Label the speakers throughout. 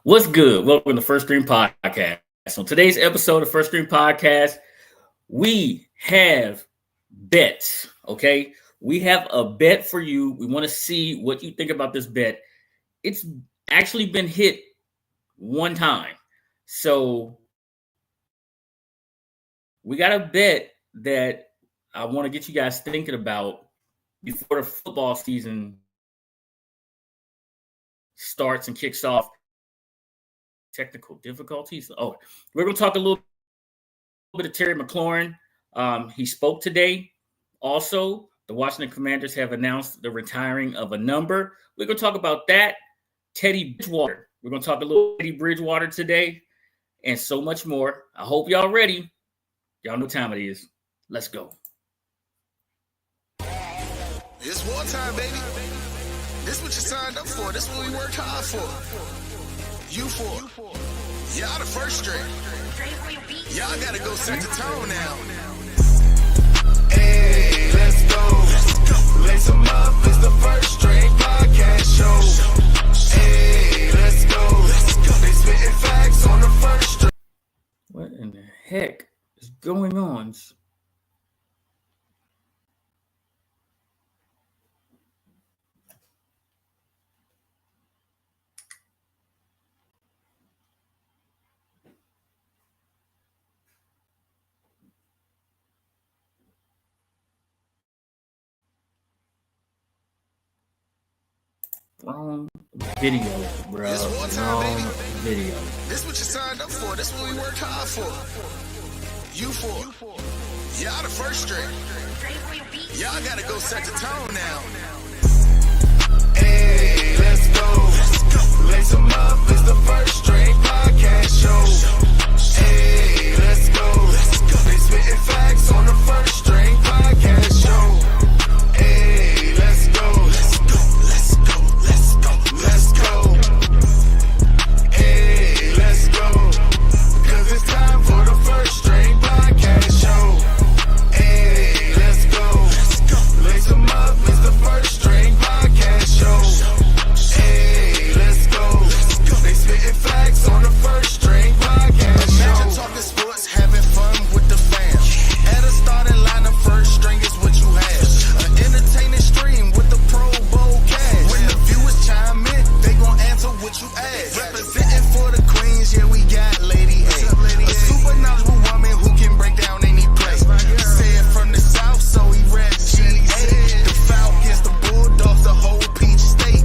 Speaker 1: What's good? Welcome to First Stream Podcast. On today's episode of First Stream Podcast, we have bets. Okay, we have a bet for you. We want to see what you think about this bet. It's actually been hit one time, so we got a bet that I want to get you guys thinking about before the football season starts and kicks off. Technical difficulties. Oh, we're going to talk a little bit of Terry McLaurin. He spoke today. Also, the Washington Commanders have announced the retiring of a number. We're going to talk about that. Teddy Bridgewater. We're going to talk a little Teddy Bridgewater today and so much more. I hope y'all ready. Y'all know what time it is. Let's go.
Speaker 2: It's wartime, baby. This what you signed up for. This what we worked hard for. You for. Y'all the first string. Y'all gotta go set the tone now. Hey, let's go. Lace them up, it's the First String Podcast Show. Hey, let's go. They spitting facts on the first string.
Speaker 1: What in the heck is going on? Wrong video, bro.
Speaker 2: It's wartime,
Speaker 1: Wrong
Speaker 2: baby.
Speaker 1: video.
Speaker 2: This what you signed up for. This what we worked hard for. You for. Y'all the first string. Y'all gotta go set the tone now. Hey, let's go. Lace them up, it's the First String Podcast Show. Hey, let's go. They spitting facts on the First String Podcast Show. Hey, let's go. Let's go. Hey, let's go. Cause it's time for the First String Podcast Show. Hey, let's go. Lace them up, it's the First String Podcast Show. Hey, let's go. They spitting facts on the First String Podcast Show. Imagine talking sports, having fun with the fam. At a starting lineup, First String is what you have. An entertaining stream with the Pro Bowl cast. When the viewers chime in, they gon' answer what you ask. Representing for the Queens, yeah, we got Lady A. A super knowledgeable woman who can break down any play. Said from the South, so he rep GA. The Falcons, the Bulldogs, the whole Peach State.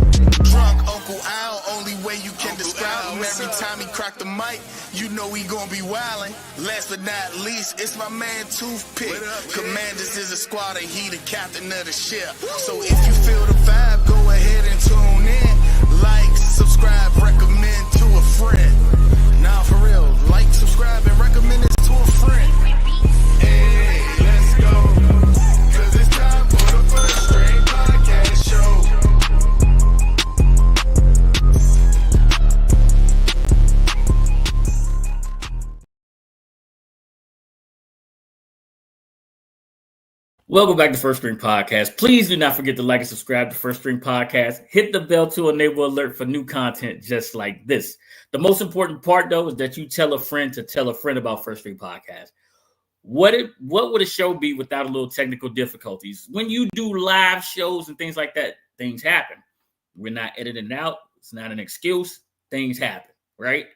Speaker 2: Drunk Uncle Al, only way you can describe him. Every time he crack the mic, you know he gon' be wildin'. Last but not least, it's my man Toothpick. Commanders is a squad and he the captain of the ship. So if you feel the vibe, go ahead and tune in. Like, subscribe, recommend to a friend. Nah, for real, like, subscribe, and recommend it to a friend. Hey, let's go. Cause it's time for the First String Podcast Show.
Speaker 1: Welcome back to First String Podcast. Please do not forget to like and subscribe to First String Podcast. Hit the bell to enable alert for new content just like this. The most important part, though, is that you tell a friend to tell a friend about First String Podcast. What would a show be without a little technical difficulties? When you do live shows and things like that, things happen. We're not editing it out. It's not an excuse. Things happen, right?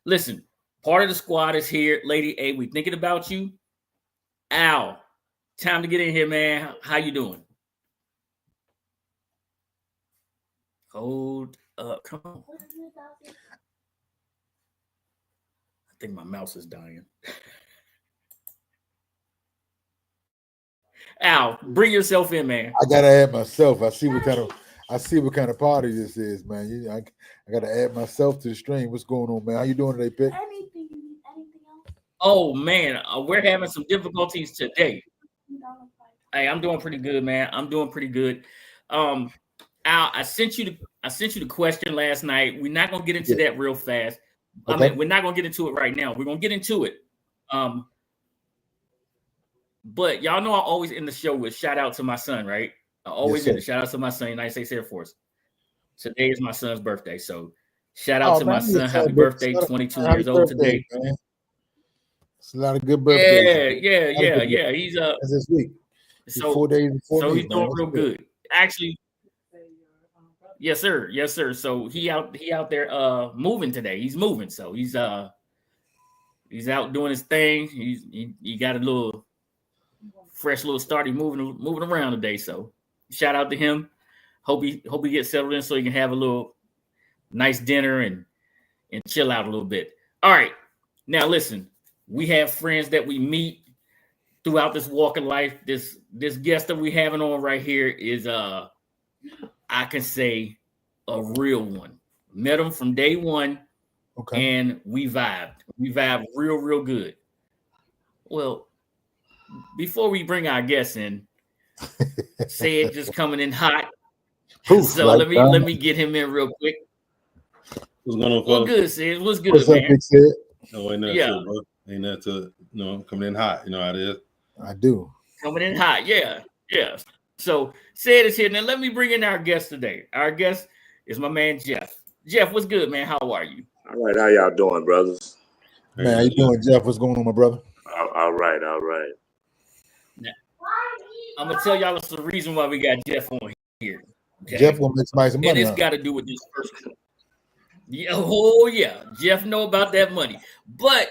Speaker 1: Listen, part of the squad is here. Lady A, we thinking about you. Al. Time to get in here, man. How you doing? Hold up. Come on. I think my mouse is dying. Al, bring yourself in, man.
Speaker 3: I gotta add myself. I see what kind of party this is, man. I gotta add myself to the stream. What's going on, man? How you doing today, Pick?
Speaker 4: Anything else?
Speaker 1: Oh man, we're having some difficulties today. Hey, I'm doing pretty good, man. I'm doing pretty good. Al, I sent you the question last night. We're not gonna get into that real fast.
Speaker 3: Okay.
Speaker 1: I mean, we're not gonna get into it right now. We're gonna get into it. But y'all know I always end the show with shout out to my son, right? I always
Speaker 3: Yes,
Speaker 1: end the shout out to my son, United States Air Force. Today is my son's birthday, so Shout out to my
Speaker 3: man, you
Speaker 1: son. Happy
Speaker 3: celebrate-
Speaker 1: birthday,
Speaker 3: celebrate-
Speaker 1: 22
Speaker 3: happy
Speaker 1: years old
Speaker 3: birthday,
Speaker 1: today.
Speaker 3: man. It's a lot of good birthdays.
Speaker 1: Yeah. He's
Speaker 3: That's this week.
Speaker 1: so
Speaker 3: 4 days before
Speaker 1: so
Speaker 3: me,
Speaker 1: he's
Speaker 3: man.
Speaker 1: doing
Speaker 3: That's
Speaker 1: real good. Actually, yes, sir. So he out there moving today. He's moving. So he's out doing his thing. He got a little fresh little start. He's moving around today. So shout out to him. Hope he gets settled in so he can have a little nice dinner and chill out a little bit. All right. Now listen, we have friends that we meet throughout this walk of life. This guest that we having on right here is I can say a real one. Met him from day one,
Speaker 3: okay.
Speaker 1: and we vibed. We vibed real good. Well, before we bring our guests in, say it just coming in hot.
Speaker 3: Poof,
Speaker 1: So
Speaker 3: like
Speaker 1: let me get him in real quick.
Speaker 5: What's going on,
Speaker 1: Well,
Speaker 5: folks?
Speaker 1: good, Sid. What's good,
Speaker 3: What's up,
Speaker 1: man?
Speaker 3: Big Sid?
Speaker 5: No, ain't nothing
Speaker 1: Yeah.
Speaker 5: to it, bro. Ain't nothing to it. You know, coming in hot. You know how it is.
Speaker 3: I do.
Speaker 1: Coming in hot, yeah. So Sid is here. Now let me bring in our guest today. Our guest is my man Jeff. Jeff, what's good, man? How are you?
Speaker 6: All right, how y'all doing, brothers?
Speaker 3: Man, how you doing, Jeff? What's going on, my brother?
Speaker 6: All right.
Speaker 1: I'm gonna tell y'all it's the reason why we got Jeff on here. Okay?
Speaker 3: Jeff gonna make somebody some
Speaker 1: And
Speaker 3: money.
Speaker 1: it's
Speaker 3: huh?
Speaker 1: got to do with this person. Yeah, oh yeah, Jeff know about that money, but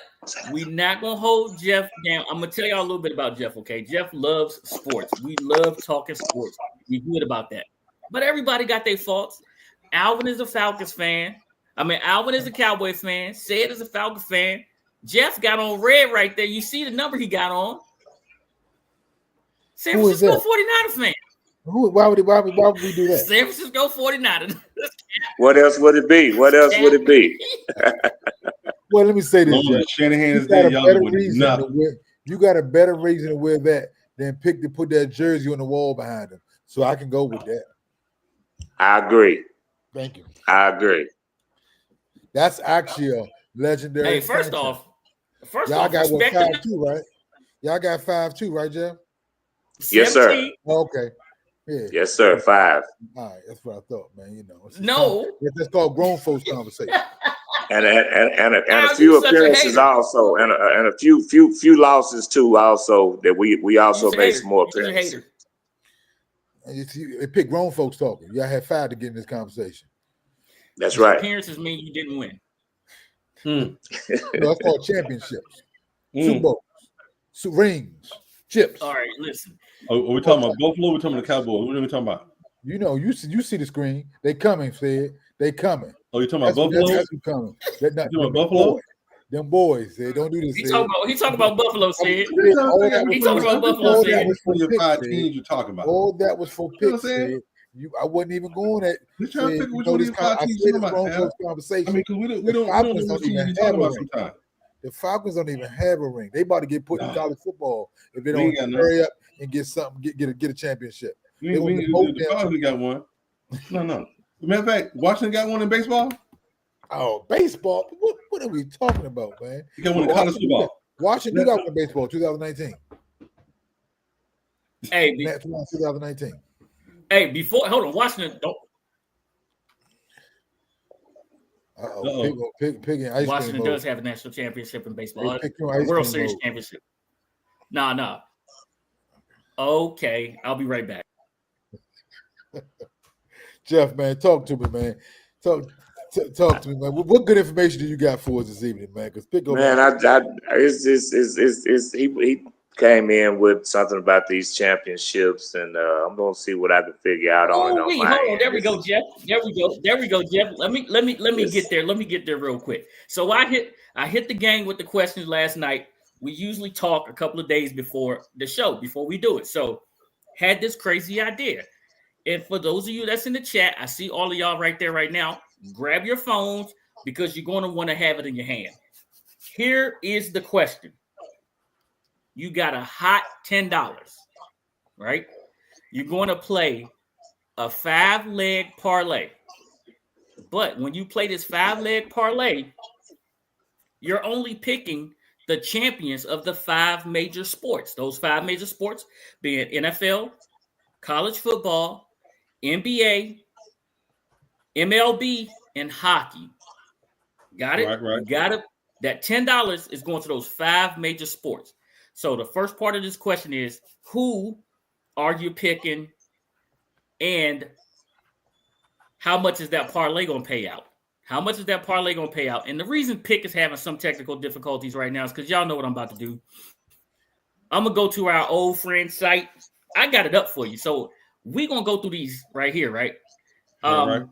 Speaker 1: we not gonna hold Jeff down. I'm gonna tell y'all a little bit about Jeff. Okay, Jeff loves sports. We love talking sports. We good about that. But everybody got their faults. Alvin is a Falcons fan. Alvin is a Cowboy fan. Sid is a Falcon fan. Jeff got on red right there. You see the number he got on. San
Speaker 3: Who is
Speaker 1: Francisco
Speaker 3: that?
Speaker 1: 49er fan.
Speaker 3: Why would we do that?
Speaker 1: San Francisco 49ers.
Speaker 6: What else would it be?
Speaker 3: Well, let me say this,
Speaker 5: Long
Speaker 3: Jeff.
Speaker 5: as Shanahan
Speaker 3: You
Speaker 5: is there,
Speaker 3: got a
Speaker 5: y'all
Speaker 3: better
Speaker 5: would do
Speaker 3: reason to
Speaker 5: nothing.
Speaker 3: wear. You got a better reason to wear that than to put that jersey on the wall behind him. So I can go with that.
Speaker 6: I agree.
Speaker 3: Thank you.
Speaker 6: I agree.
Speaker 3: That's actually a legendary.
Speaker 1: Hey, first
Speaker 3: franchise.
Speaker 1: off,
Speaker 3: y'all got what,
Speaker 1: respect
Speaker 3: 5-2, right? Y'all got 5-2, right, Jeff?
Speaker 6: Yes, sir.
Speaker 1: 17.
Speaker 3: Okay. Yeah.
Speaker 6: Yes, sir. 5.
Speaker 3: All right. That's what I thought, man. You know.
Speaker 1: No.
Speaker 3: That's called grown folks conversation.
Speaker 6: And a
Speaker 1: Al,
Speaker 6: few
Speaker 1: you such a
Speaker 6: appearances
Speaker 1: hater.
Speaker 6: also, and a few losses too. Also, that we also
Speaker 1: You's a
Speaker 6: made
Speaker 1: hater.
Speaker 6: some more
Speaker 1: You's a
Speaker 6: appearances.
Speaker 1: hater.
Speaker 3: And you see, they pick grown folks talking. Y'all had 5 to get in this conversation.
Speaker 6: That's right.
Speaker 1: Appearances mean you didn't win.
Speaker 3: You know, that's called championships,
Speaker 5: Mm.
Speaker 3: Super Bowls, rings, chips.
Speaker 1: All right, listen.
Speaker 5: Are we talking about Buffalo? We're talking about the Cowboys. What are we talking about?
Speaker 3: You know, you see the screen. They coming, Fed. They coming.
Speaker 5: Oh, you talking
Speaker 3: That's
Speaker 5: about Buffalo?
Speaker 3: who coming. They're not,
Speaker 5: You talking
Speaker 3: them
Speaker 5: about Buffalo?
Speaker 3: boys. Them boys. They don't do this.
Speaker 1: He
Speaker 3: Sid.
Speaker 1: talking about Buffalo, Sid.
Speaker 3: All that
Speaker 1: He
Speaker 3: was
Speaker 1: talking
Speaker 3: for-
Speaker 1: about Buffalo,
Speaker 3: all
Speaker 1: Sid.
Speaker 3: that was for
Speaker 5: Your
Speaker 3: picks,
Speaker 5: 5
Speaker 3: Sid.
Speaker 5: teams you're talking about.
Speaker 3: All that was for
Speaker 5: You know what
Speaker 3: picks,
Speaker 5: I'm saying?
Speaker 3: Sid. I wasn't even going at.
Speaker 5: We're trying to
Speaker 3: Sid,
Speaker 5: figure
Speaker 3: you
Speaker 5: which
Speaker 3: know,
Speaker 5: one of
Speaker 3: this
Speaker 5: your
Speaker 3: con-
Speaker 5: 5
Speaker 3: I
Speaker 5: teams
Speaker 3: said
Speaker 5: you're
Speaker 3: this
Speaker 5: talking
Speaker 3: grown
Speaker 5: about,
Speaker 3: folks
Speaker 5: Al.
Speaker 3: conversation.
Speaker 5: I mean, because we
Speaker 3: The
Speaker 5: don't know
Speaker 3: Falcons
Speaker 5: which
Speaker 3: don't
Speaker 5: team
Speaker 3: even
Speaker 5: you're talking
Speaker 3: have a
Speaker 5: about
Speaker 3: ring.
Speaker 5: sometimes.
Speaker 3: The Falcons don't even have a ring. They about to get put in
Speaker 5: Nah.
Speaker 3: college football if they
Speaker 5: We
Speaker 3: don't
Speaker 5: ain't got
Speaker 3: hurry up and get something, get a championship.
Speaker 5: We
Speaker 3: They
Speaker 5: ain't
Speaker 3: want to vote
Speaker 5: the
Speaker 3: them.
Speaker 5: Falcons got one. No. Matter of fact, Washington got one in baseball.
Speaker 3: Oh, baseball. What are we talking about, man?
Speaker 5: You got one in college football.
Speaker 3: Washington got one in baseball 2019.
Speaker 1: Hey,
Speaker 3: That's 2019.
Speaker 1: before hold on, Washington don't.
Speaker 3: Uh-oh. Pig and ice
Speaker 1: Washington
Speaker 3: cream
Speaker 1: does
Speaker 3: mode.
Speaker 1: have a national championship in baseball.
Speaker 3: They pick you
Speaker 1: A
Speaker 3: ice
Speaker 1: World
Speaker 3: cream
Speaker 1: Series
Speaker 3: mode.
Speaker 1: championship. No. Okay, I'll be right back.
Speaker 3: Jeff, man, talk to me, man. Talk to me, man. What good information do you got for us this evening, man? Because pick up.
Speaker 6: Man, he came in with something about these championships, and I'm gonna see what I can figure out on it.
Speaker 1: Oh, wait,
Speaker 6: my
Speaker 1: hold on.
Speaker 6: end.
Speaker 1: There we go, Jeff. There we go, Jeff. Let me get there. Let me get there real quick. So I hit the gang with the questions last night. We usually talk a couple of days before the show, before we do it. So had this crazy idea. And for those of you that's in the chat, I see all of y'all right there right now. Grab your phones because you're going to want to have it in your hand. Here is the question. You got a hot $10, right? You're going to play a 5-leg parlay. But when you play this 5-leg parlay, you're only picking the champions of the 5 major sports. Those 5 major sports being NFL, college football, NBA, MLB, and hockey. Got it?
Speaker 5: Right.
Speaker 1: You got it. That $10 is going to those 5 major sports. So the first part of this question is, who are you picking, and how much is that parlay going to pay out? How much is that parlay going to pay out? And the reason Pick is having some technical difficulties right now is because y'all know what I'm about to do. I'm going to go to our old friend site. I got it up for you. So we're going to go through these right here, right?
Speaker 5: Right.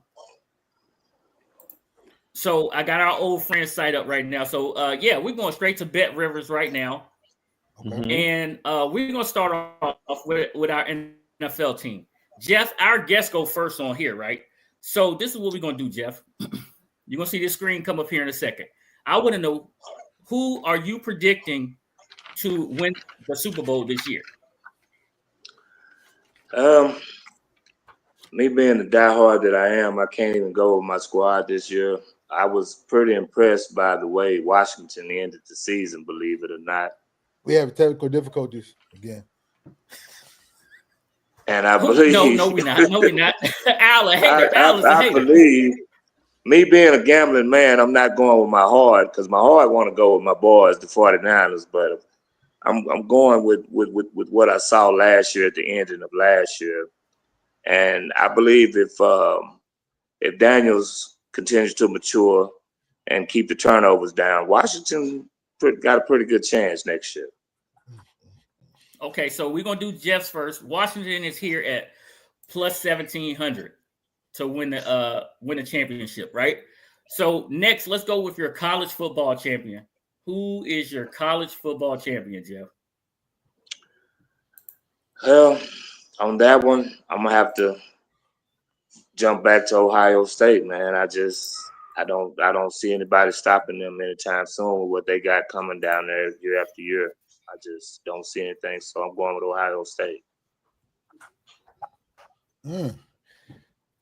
Speaker 1: So I got our old friend site up right now. So, we're going straight to Bet Rivers right now.
Speaker 3: Okay.
Speaker 1: And we're going to start off with our NFL team. Jeff, our guests go first on here, right? So this is what we're going to do, Jeff. You're going to see this screen come up here in a second. I want to know, who are you predicting to win the Super Bowl this year?
Speaker 6: Me being the diehard that I am, I can't even go with my squad this year. I was pretty impressed by the way Washington ended the season, believe it or not.
Speaker 3: We have technical difficulties again.
Speaker 6: And I believe
Speaker 1: No, we're not. No, we're not.
Speaker 6: I believe, me being a gambling man, I'm not going with my heart, because my heart want to go with my boys, the 49ers, but I'm going with what I saw last year at the ending of last year. And I believe if Daniels continues to mature and keep the turnovers down, Washington got a pretty good chance next year.
Speaker 1: Okay, so we're going to do Jeff's first. Washington is here at plus 1,700 to win the championship, right? So next, let's go with your college football champion. Who is your college football champion, Jeff?
Speaker 6: Well, on that one, I'm going to have to jump back to Ohio State, man. I don't see anybody stopping them anytime soon with what they got coming down there year after year. I just don't see anything, so I'm going with Ohio State.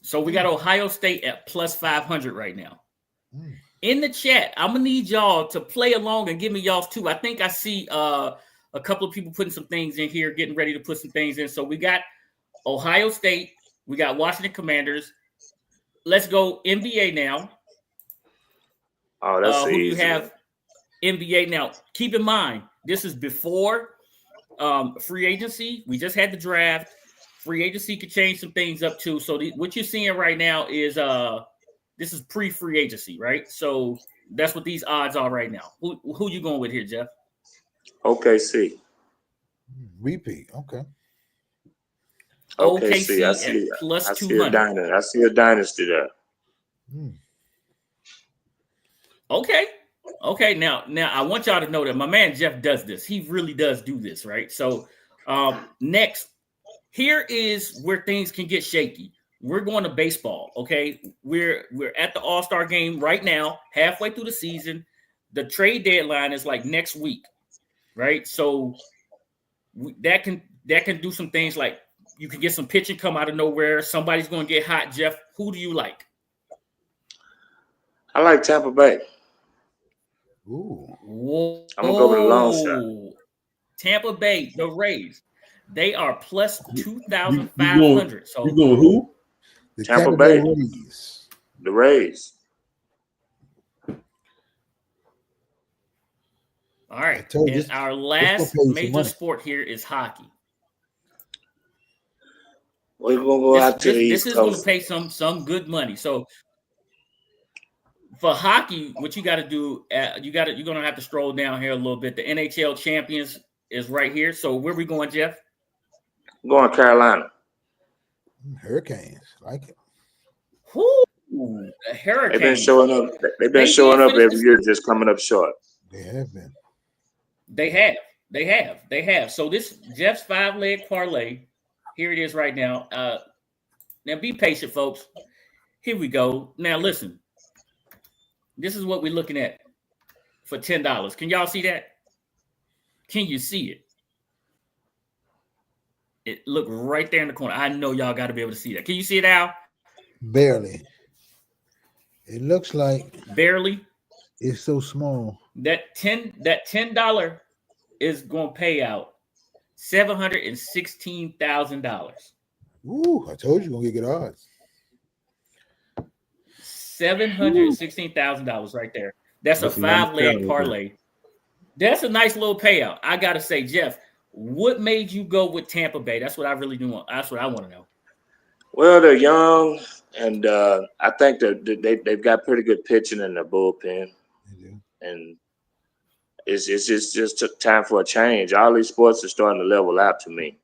Speaker 1: So we got Ohio State at plus 500 right now. In the chat, I'm gonna need y'all to play along and give me y'all's too. I think I see a couple of people putting some things in here, getting ready to put some things in. So we got Ohio State, we got Washington Commanders. Let's go NBA now.
Speaker 6: Oh, that's
Speaker 1: who
Speaker 6: easy.
Speaker 1: do you have NBA now? Keep in mind, this is before free agency. We just had the draft. Free agency could change some things up too. So what you're seeing right now is this is pre-free agency, right? So that's what these odds are right now. Who you going with here, Jeff?
Speaker 6: OKC.
Speaker 3: Repeat. Okay.
Speaker 1: OKC
Speaker 6: I see,
Speaker 1: at plus
Speaker 6: I see
Speaker 1: 200.
Speaker 6: I see a dynasty there.
Speaker 1: Okay. Now I want y'all to know that my man Jeff does this. He really does do this, right? So next, here is where things can get shaky. We're going to baseball, okay? We're at the All-Star game right now, halfway through the season. The trade deadline is like next week, right? So that can do some things, like you can get some pitching come out of nowhere. Somebody's going to get hot. Jeff, who do you like?
Speaker 6: I like Tampa Bay.
Speaker 3: Ooh.
Speaker 1: Whoa.
Speaker 6: I'm going to go with a long shot.
Speaker 1: Tampa Bay, the Rays. They are plus 2,500. So
Speaker 5: you going who?
Speaker 3: The
Speaker 6: Tampa Bay.
Speaker 3: Rays.
Speaker 6: The Rays.
Speaker 1: all right.
Speaker 3: told you,
Speaker 1: And our last
Speaker 3: pay some
Speaker 1: major
Speaker 3: money.
Speaker 1: sport here is hockey.
Speaker 6: We're going to go out to the
Speaker 1: This
Speaker 6: East
Speaker 1: is going to
Speaker 6: Coast.
Speaker 1: pay some good money. So for hockey, what you got to do, you're going to have to stroll down here a little bit. The NHL champions is right here. So where we going, Jeff?
Speaker 6: I'm going Carolina.
Speaker 3: Hurricanes. Like it.
Speaker 1: Whoo, the Hurricanes.
Speaker 6: They've been showing up. They've been
Speaker 1: They
Speaker 6: showing
Speaker 1: did
Speaker 6: up
Speaker 1: finish
Speaker 6: every
Speaker 1: this-
Speaker 6: year, just coming up short.
Speaker 3: They have been.
Speaker 1: They have. So this Jeff's 5-leg parlay, here it is right now. Now be patient, folks. Here we go. Now listen. This is what we're looking at for $10. Can y'all see that? Can you see it? It look right there in the corner. I know y'all got to be able to see that. Can you see it, Al?
Speaker 3: Barely. It looks like
Speaker 1: Barely.
Speaker 3: it's so small.
Speaker 1: That $10 is going to pay out $716,000.
Speaker 3: Ooh, I told you gonna get good odds.
Speaker 1: $716,000 right there. That's a
Speaker 5: That's a nice
Speaker 1: 5-leg
Speaker 5: payout.
Speaker 1: parlay. That's a nice little payout. I gotta say, Jeff, what made you go with Tampa Bay? That's what I really do. That's what I want to know.
Speaker 6: Well, they're young, and I think that they've got pretty good pitching in their bullpen, and it's just took time for a change. All these sports are starting to level out to me,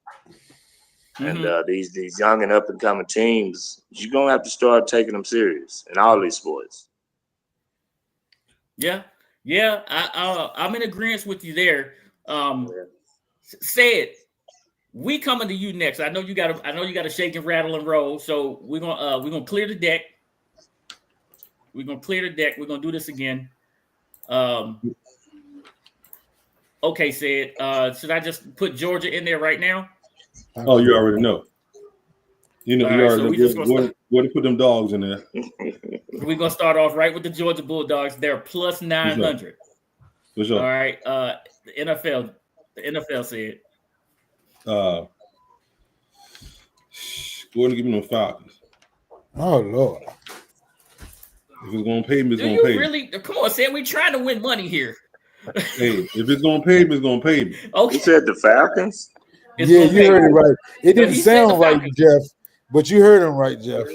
Speaker 6: and these young and up and coming teams, you're gonna have to start taking them serious in all these sports.
Speaker 1: Yeah. I'm in agreement with you there. Said, we coming to you next. I know you got to shake and rattle and roll. So we're gonna clear the deck. We're gonna clear the deck. We're gonna do this again. Okay, Said. Should I just put Georgia in there right now?
Speaker 5: Oh, you already know. You know,
Speaker 1: All
Speaker 5: you
Speaker 1: right,
Speaker 5: already
Speaker 1: so
Speaker 5: know where to put them dogs in there.
Speaker 1: We're gonna start off right with the Georgia Bulldogs. They're plus 900.
Speaker 5: For sure.
Speaker 1: All right. The NFL said.
Speaker 5: Go ahead and give me them Falcons.
Speaker 3: Oh Lord.
Speaker 5: If it's gonna pay me, it's
Speaker 1: Do
Speaker 5: gonna
Speaker 1: you
Speaker 5: pay me.
Speaker 1: really? Come on, Said. We're trying to win money here.
Speaker 5: Hey, if it's gonna pay me, it's gonna pay me.
Speaker 1: Okay.
Speaker 6: You said the Falcons?
Speaker 1: It's
Speaker 3: Yeah,
Speaker 1: gonna
Speaker 3: you
Speaker 1: pay.
Speaker 3: heard it right. It
Speaker 1: No,
Speaker 3: didn't
Speaker 1: he said the
Speaker 3: sound right,
Speaker 1: Falcons.
Speaker 3: Jeff, but you heard him right, Jeff.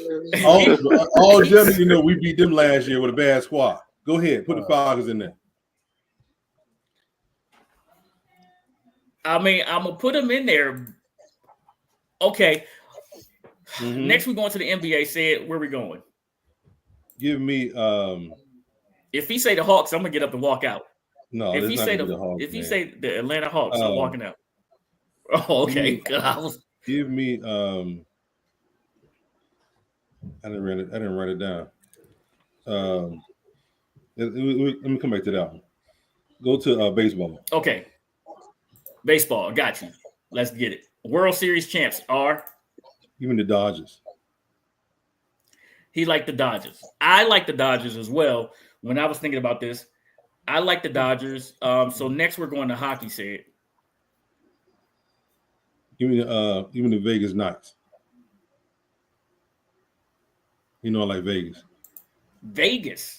Speaker 5: All Jeff, you know, we beat them last year with a bad squad. Go ahead, put the Falcons in there.
Speaker 1: I mean, I'm gonna put them in there. Okay.
Speaker 5: Mhm.
Speaker 1: Next, we're going to the NBA. Said, where we going?
Speaker 5: Give me
Speaker 1: If he say the Hawks, I'm gonna get up and walk out.
Speaker 5: no.
Speaker 1: If
Speaker 5: That's
Speaker 1: he
Speaker 5: not
Speaker 1: say
Speaker 5: gonna be the Hawks,
Speaker 1: if he
Speaker 5: man.
Speaker 1: say the Atlanta Hawks, I'm walking out. Oh, okay.
Speaker 5: Give me I didn't write it down. Let me come back to that one. Go to baseball.
Speaker 1: Okay. Baseball, got you. Let's get it. World Series champs are.
Speaker 5: Even the Dodgers.
Speaker 1: He liked the Dodgers. I like the Dodgers as well. When I was thinking about this, I like the Dodgers. So next we're going to hockey. Said.
Speaker 5: Give me the Vegas Knights. You know I like Vegas.
Speaker 1: Vegas.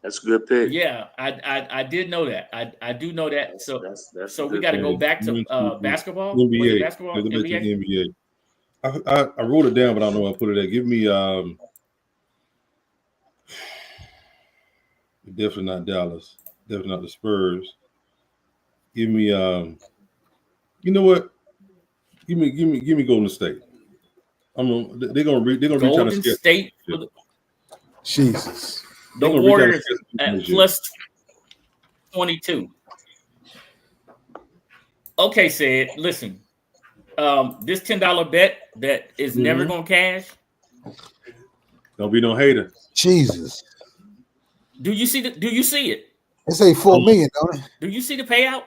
Speaker 6: That's a good pick.
Speaker 1: Yeah, I did know that. I do know that. So
Speaker 6: That's
Speaker 1: so
Speaker 6: a
Speaker 1: we
Speaker 6: good
Speaker 1: got to
Speaker 6: pick.
Speaker 1: go back to basketball. Was it
Speaker 5: NBA.
Speaker 1: basketball.
Speaker 5: Let's go back to
Speaker 1: NBA.
Speaker 5: the NBA. I wrote it down, but I don't know where I put it at. Give me definitely not Dallas. Definitely not the Spurs. Give me you know what? Give me Golden State. They're gonna reach out
Speaker 1: Golden
Speaker 5: and sketch.
Speaker 1: State for the
Speaker 3: Jesus.
Speaker 5: They're gonna reach out and
Speaker 1: Warriors
Speaker 5: sketch
Speaker 1: at
Speaker 5: this year.
Speaker 1: plus 22. Okay, Said. Listen, this $10 bet that is never gonna cash.
Speaker 5: Don't be no hater.
Speaker 3: Jesus.
Speaker 1: Do you see it?
Speaker 3: They say 4 million, don't it?
Speaker 1: Do you see the payout?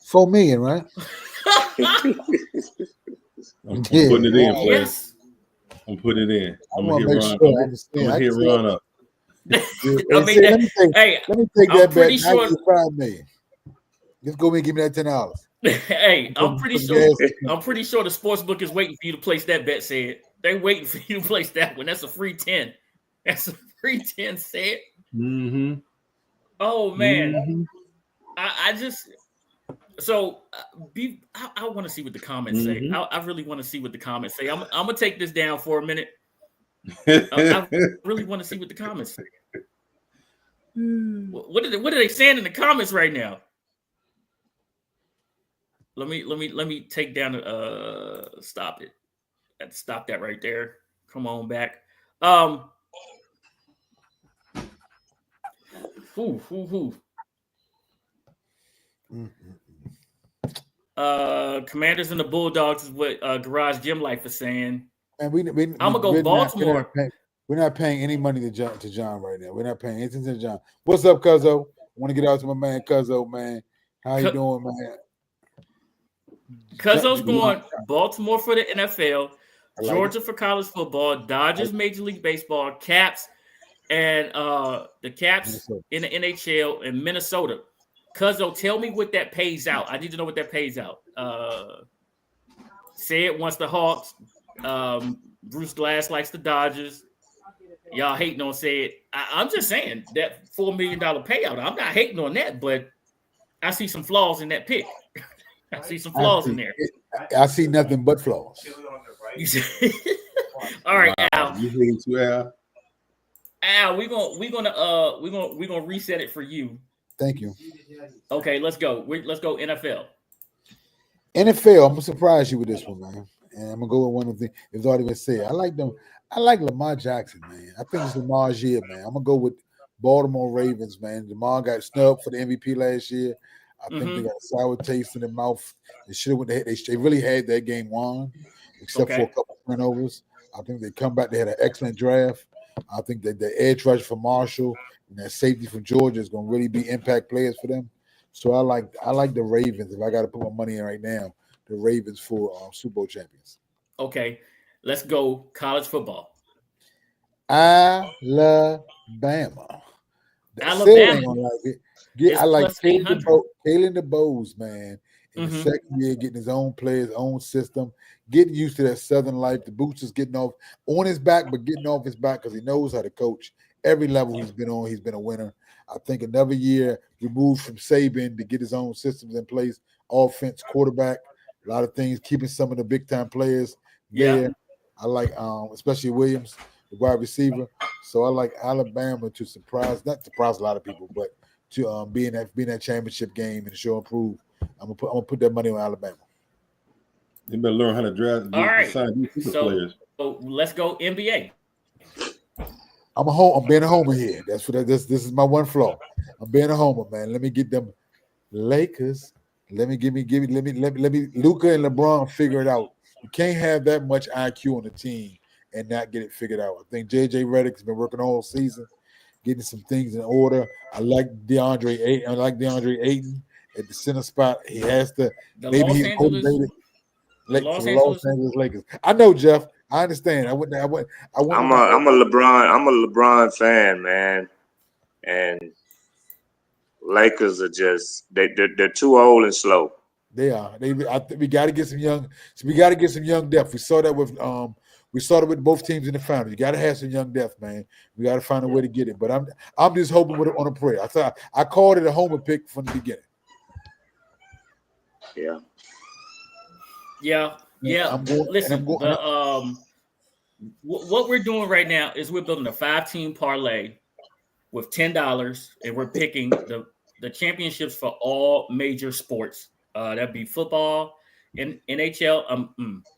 Speaker 3: 4 million, right?
Speaker 5: I'm
Speaker 3: Yeah.
Speaker 5: putting it in, player.
Speaker 1: Yes.
Speaker 5: I'm putting it in.
Speaker 3: I
Speaker 5: I'm
Speaker 3: want
Speaker 5: gonna
Speaker 3: to
Speaker 5: hit
Speaker 3: make
Speaker 5: Ron.
Speaker 3: sure I
Speaker 5: I'm
Speaker 3: understand.
Speaker 5: gonna
Speaker 3: I
Speaker 5: hit
Speaker 3: can see
Speaker 5: Ron up.
Speaker 1: I mean,
Speaker 3: let me take,
Speaker 1: hey,
Speaker 3: let me take
Speaker 1: I'm
Speaker 3: that bet.
Speaker 1: pretty sure-
Speaker 3: 95 million. Just go in and give me that $10.
Speaker 1: hey, I'm pretty
Speaker 3: Some
Speaker 1: sure.
Speaker 3: gas.
Speaker 1: I'm pretty sure the sports book is waiting for you to place that bet. Said they're waiting for you to place that one. That's a free 10. That's a free 10. Said.
Speaker 5: Mm-hmm.
Speaker 1: Oh man,
Speaker 5: Mm-hmm.
Speaker 1: I just so I want to see what the comments say.
Speaker 5: Mhm.
Speaker 1: I really want to see what the comments say. I'm gonna take this down for a minute. I really want to see what the comments say. What are they saying in the comments right now? Let me take down stop it. I had to stop that right there. Come on back. Commanders and the Bulldogs is what Garage Gym Life is saying.
Speaker 3: And I'm
Speaker 1: gonna go Baltimore.
Speaker 3: We're not paying any money to John right now. We're not paying anything to John. What's up, Cuzzo? Want to get out to my man, Cuzzo, man. How you doing, man?
Speaker 1: Cuzzo's going Baltimore for the NFL,
Speaker 3: like
Speaker 1: Georgia for college football, Dodgers Major League Baseball, Caps, and the Caps in the NHL in Minnesota. Cuzzo, tell me what that pays out. I need to know what that pays out. Say it once the Hawks. Bruce Glass likes the Dodgers. Y'all hating on said. I'm just saying that $4 million payout. I'm not hating on that, but I see some flaws in that pick. I see some flaws in there.
Speaker 3: I see nothing but flaws.
Speaker 1: You see? All right, Al.
Speaker 5: You hating too, Al?
Speaker 1: Al, we're gonna reset it for you.
Speaker 3: Thank you.
Speaker 1: Okay, let's go. Let's go NFL.
Speaker 3: NFL, I'm gonna surprise you with this one, man. And I'm gonna go with one of the things it's already been said. I like them. I like Lamar Jackson, man. I think it's Lamar's year, man. I'm gonna go with Baltimore Ravens, man. Lamar got snubbed for the MVP last year. I think they got a sour taste in their mouth. They should have. They really had that game won, except for a couple of turnovers. I think they come back. They had an excellent draft. I think that the edge rush for Marshall and that safety from Georgia is going to really be impact players for them. So I like the Ravens. If I got to put my money in right now, the Ravens for Super Bowl champions.
Speaker 1: Okay, let's go college football.
Speaker 3: Alabama.
Speaker 1: Alabama.
Speaker 3: I like Kalen DeBose, man. In the second year, getting his own players, own system, getting used to that Southern life. The boots is getting off on his back, but getting off his back because he knows how to coach. Every level he's been on, he's been a winner. I think another year removed from Saban to get his own systems in place, offense, quarterback, a lot of things, keeping some of the big-time players there. Yeah. I like especially Williams, the wide receiver. So I like Alabama to not surprise a lot of people, but to be in that championship game and show improve. I'm gonna put that money on Alabama.
Speaker 5: You better learn how to draft.
Speaker 1: All right.
Speaker 5: Players.
Speaker 1: So let's go NBA.
Speaker 3: I'm being a homer here. That's what this is my one flaw. I'm being a homer, man. Let me get them Lakers. Let me Luka and LeBron figure it out. You can't have that much IQ on the team and not get it figured out. I think JJ Redick's been working all season, getting some things in order. I like DeAndre Ayton at the center spot. He has to. Maybe he's motivated. Los Angeles Lakers. I know, Jeff. I understand. I'm a
Speaker 6: LeBron fan, man, and Lakers are just they're too old and slow.
Speaker 3: They are. We got to get some young. So we got to get some young depth. We saw that with with both teams in the finals. You got to have some young depth, man. We got to find a way to get it. But I'm just hoping on a prayer. I called it a homer pick from the beginning.
Speaker 6: Yeah.
Speaker 1: Listen, what we're doing right now is we're building a 5-team parlay with $10, and we're picking the championships for all major sports. That'd be football, and NHL,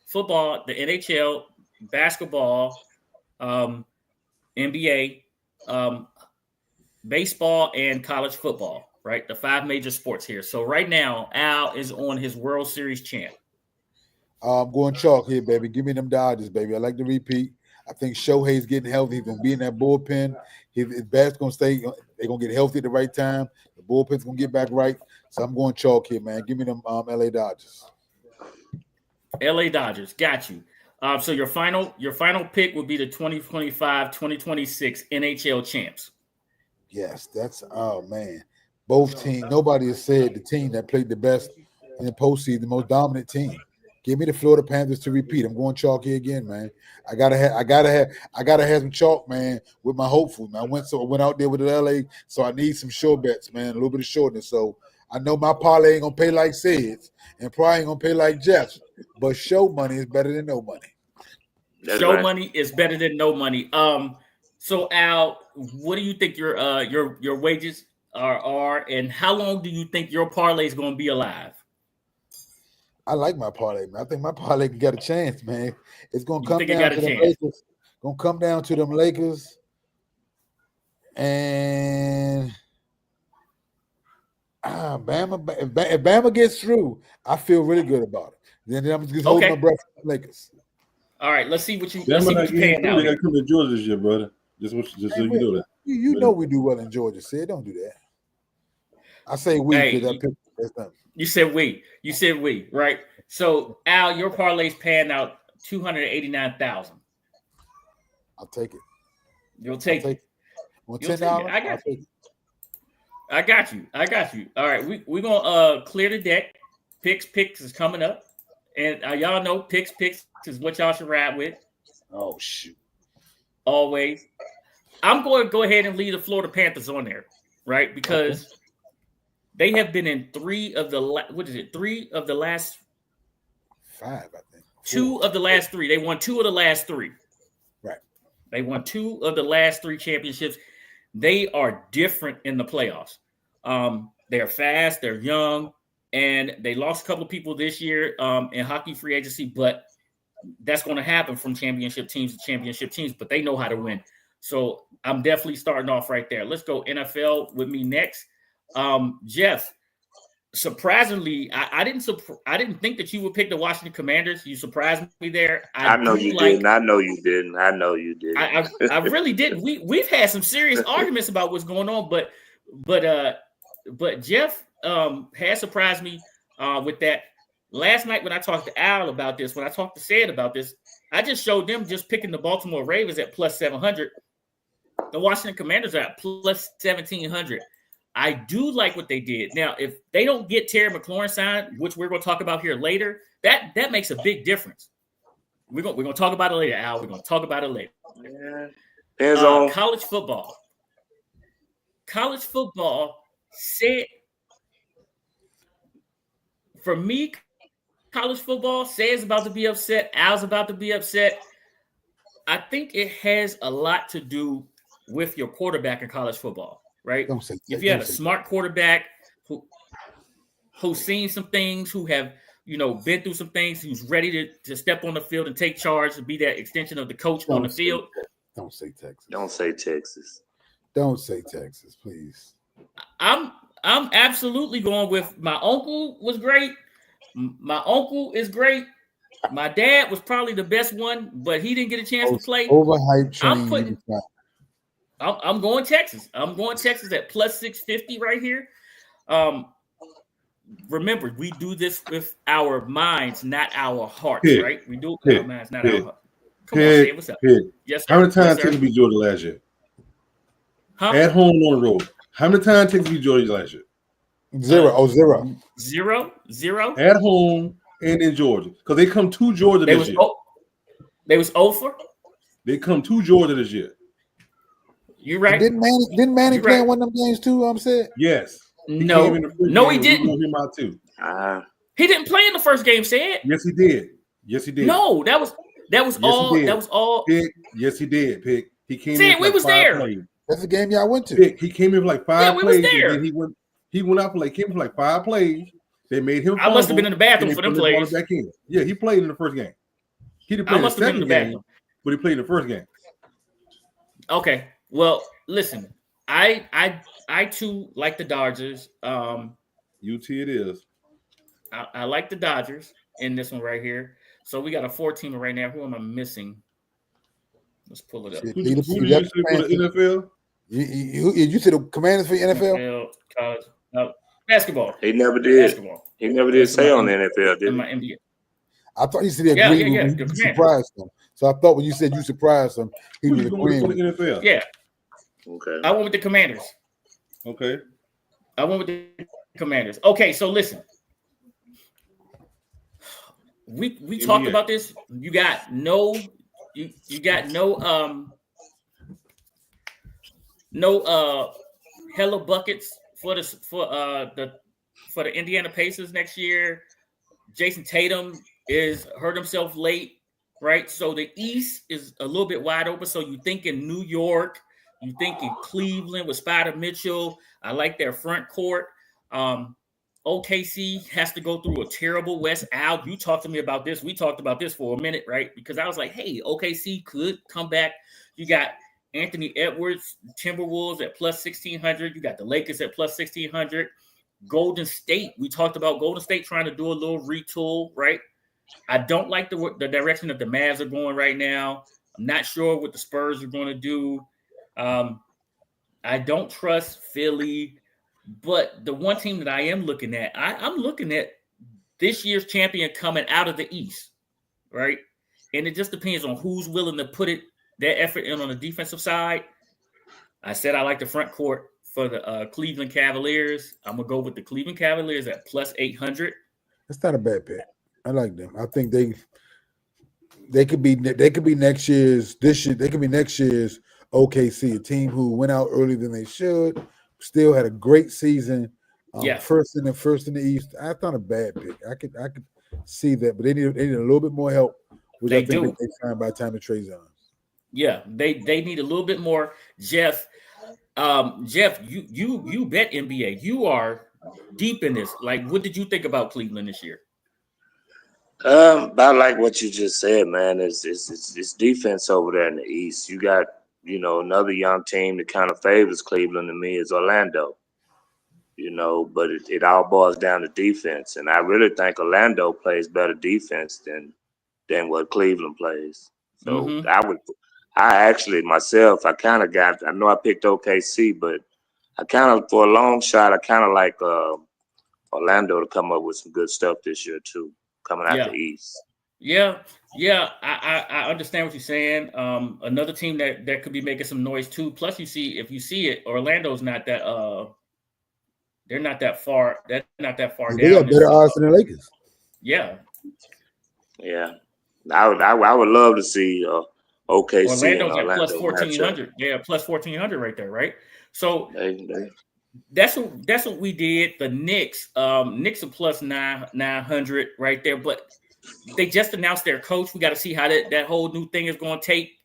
Speaker 1: football, the NHL, basketball, NBA, baseball, and college football. Right, the 5 major sports here. So right now, Al is on his World Series champ.
Speaker 3: I'm going chalk here, baby. Give me them Dodgers, baby. I like to repeat. I think Shohei's getting healthy. He's going to be in that bullpen. His bat's going to stay. They're going to get healthy at the right time. The bullpen's going to get back right. So I'm going chalk here, man. Give me them LA Dodgers.
Speaker 1: LA Dodgers. Got you. So your final pick would be the 2025-2026 NHL champs.
Speaker 3: Yes, man. Both teams. Nobody has said the team that played the best in the postseason, the most dominant team. Give me the Florida Panthers to repeat. I'm going chalk here again, man. I gotta have some chalk, man, with my hopeful. Man. I went out there with the LA, so I need some sure bets, man. A little bit of shortness. So I know my parlay ain't gonna pay like Sid's and probably ain't gonna pay like Jeff's, but show money is better than no money.
Speaker 1: Money is better than no money. So Al, what do you think your wages are, and how long do you think your parlay is going to be alive?
Speaker 3: I like my parlay, man. I think my parlay can get a chance, man. It's going to come down to them Lakers. Going to come down to them Lakers, and Bama. If Bama gets through, I feel really good about it. Then I'm just holding my breath for the Lakers.
Speaker 1: All right, let's see what you paying now.
Speaker 5: They got to come to Georgia this year, brother. Just so you know that.
Speaker 3: You know we do well in Georgia. Sid, don't do that. I say we because I picked that's nothing.
Speaker 1: You said we. You said we, right? So Al, your parlay's paying out $289,000.
Speaker 3: I'll take it.
Speaker 1: You'll take it.
Speaker 3: On $10,
Speaker 1: I got you. All right, we're gonna clear the deck. Picks is coming up, and y'all know picks is what y'all should ride with.
Speaker 3: Oh shoot!
Speaker 1: Always. I'm going to go ahead and leave the Florida Panthers on there, right? Because they have been in three of the last
Speaker 3: 5, I think.
Speaker 1: 2 of the last 3. They won 2 of the last 3.
Speaker 3: Right.
Speaker 1: They won 2 of the last 3 championships. They are different in the playoffs. They're fast, they're young, and they lost a couple of people this year in hockey free agency, but that's going to happen from championship teams to championship teams, but they know how to win. So I'm definitely starting off right there. Let's go NFL with me next. Jeff, surprisingly, I didn't think that you would pick the Washington Commanders. You surprised me there.
Speaker 6: I know you didn't. I know you didn't.
Speaker 1: I really didn't. We've had some serious arguments about what's going on, but Jeff has surprised me with that. Last night when I talked to Al about this, when I talked to Sid about this, I just showed them just picking the Baltimore Ravens at plus 700. The Washington Commanders are at plus 1,700. I do like what they did. Now, if they don't get Terry McLaurin signed, which we're going to talk about here later, that makes a big difference. We're going to talk about it later, Al. We're going to talk about it later.
Speaker 6: Hands on.
Speaker 1: College football. College football said, for me, college football says about to be upset. Al's about to be upset. I think it has a lot to do with your quarterback in college football, right? If you have a smart quarterback who's seen some things, who have been through some things, who's ready to step on the field and take charge, to be that extension of the coach on the field.
Speaker 3: Don't say Texas.
Speaker 6: Don't say Texas.
Speaker 3: Don't say Texas, please.
Speaker 1: I'm absolutely going with my uncle was great. My uncle is great. My dad was probably the best one, but he didn't get a chance to play.
Speaker 3: Overhyped.
Speaker 1: I'm going Texas. I'm going Texas at plus 650 right here. Remember, we do this with our minds, not our hearts, right? We do it with our minds, not our hearts. Come on, Sam, what's up?
Speaker 5: Yes, sir. How many times Texas beat Georgia last year?
Speaker 1: Huh?
Speaker 5: At home on the road. How many times Texas beat Georgia last year?
Speaker 3: 0.
Speaker 1: 0.
Speaker 5: At home and in Georgia. Because they come to Georgia this year.
Speaker 1: They was over.
Speaker 5: They come to Georgia this year.
Speaker 1: You're right.
Speaker 3: Didn't Manny play in one of them games too? I'm saying.
Speaker 5: Yes.
Speaker 1: No, he didn't.
Speaker 5: Him out too.
Speaker 1: He didn't play in the first game, Sid.
Speaker 5: Yes, he did.
Speaker 1: No, that was all. That was all.
Speaker 5: Pick. Yes, he did. Pick. He came
Speaker 1: Sid,
Speaker 5: in.
Speaker 1: We was there.
Speaker 3: Plays. That's the game y'all went to.
Speaker 5: Pick. He came in for like 5 plays.
Speaker 1: Was there.
Speaker 5: And then he went out for like 5 plays. They made him.
Speaker 1: I must have been in the bathroom for them plays.
Speaker 5: Back in. Yeah, he played in the first game. He didn't play in the second game, but he played in the first game.
Speaker 1: Okay. Well, listen, I too like the Dodgers.
Speaker 5: UT it is.
Speaker 1: I like the Dodgers in this one right here. So we got a 4-teamer right now. Who am I missing? Let's pull it up.
Speaker 5: Who do you say for the NFL?
Speaker 3: You said the Commanders for the NFL?
Speaker 1: College, basketball.
Speaker 6: He never did.
Speaker 1: Basketball.
Speaker 6: He never did say on the NFL, did he?
Speaker 1: My NBA.
Speaker 3: I thought you said he agreed when you surprised him. So I thought when you said you surprised him, he was agreeing with
Speaker 5: the NFL.
Speaker 1: Yeah.
Speaker 6: Okay.
Speaker 1: I went with the Commanders.
Speaker 5: Okay.
Speaker 1: I went with the Commanders. Okay, so listen. We talked about this. You got no hella buckets for the Indiana Pacers next year. Jason Tatum is hurt himself late, right? So the East is a little bit wide open. So you think in New York, you think in Cleveland with Spider Mitchell. I like their front court. OKC has to go through a terrible West. Al, you talked to me about this. We talked about this for a minute, right? Because I was like, hey, OKC could come back. You got Anthony Edwards, Timberwolves at plus 1,600. You got the Lakers at plus 1,600. Golden State. We talked about Golden State trying to do a little retool, right? I don't like the direction that the Mavs are going right now. I'm not sure what the Spurs are going to do. I don't trust Philly. But the one team that I am looking at, I'm looking at this year's champion coming out of the East, right? And it just depends on who's willing to put their effort in on the defensive side. I said I like the front court for the Cleveland Cavaliers. I'm going to go with the Cleveland Cavaliers at plus 800.
Speaker 3: That's not a bad pick. I like them. I think they could be next year's OKC, a team who went out earlier than they should, still had a great season. First in the East. I thought a bad pick. I could see that, but they need a little bit more help, which I think they find by the time of Trey Songz.
Speaker 1: Yeah, they need a little bit more. Jeff, you bet NBA. You are deep in this. Like, what did you think about Cleveland this year?
Speaker 6: I like what you just said, man. It's defense over there in the East. You got, another young team that kind of favors Cleveland to me is Orlando. But it all boils down to defense. And I really think Orlando plays better defense than what Cleveland plays. So I know I picked OKC, but for a long shot, I kind of like Orlando to come up with some good stuff this year too, coming out the East.
Speaker 1: Yeah. I understand what you're saying. Another team that could be making some noise too. Plus, if you see it, Orlando's not that they're not that far. They're not that far down.
Speaker 3: They got better odds than the Lakers.
Speaker 1: Yeah.
Speaker 6: Yeah. I would love to see OKC.
Speaker 1: Orlando's at plus 1,400. Yeah, plus 1,400 right there, right? So that's what we did. The Knicks are plus 900 right there, but they just announced their coach. We got to see how that whole new thing is going to take.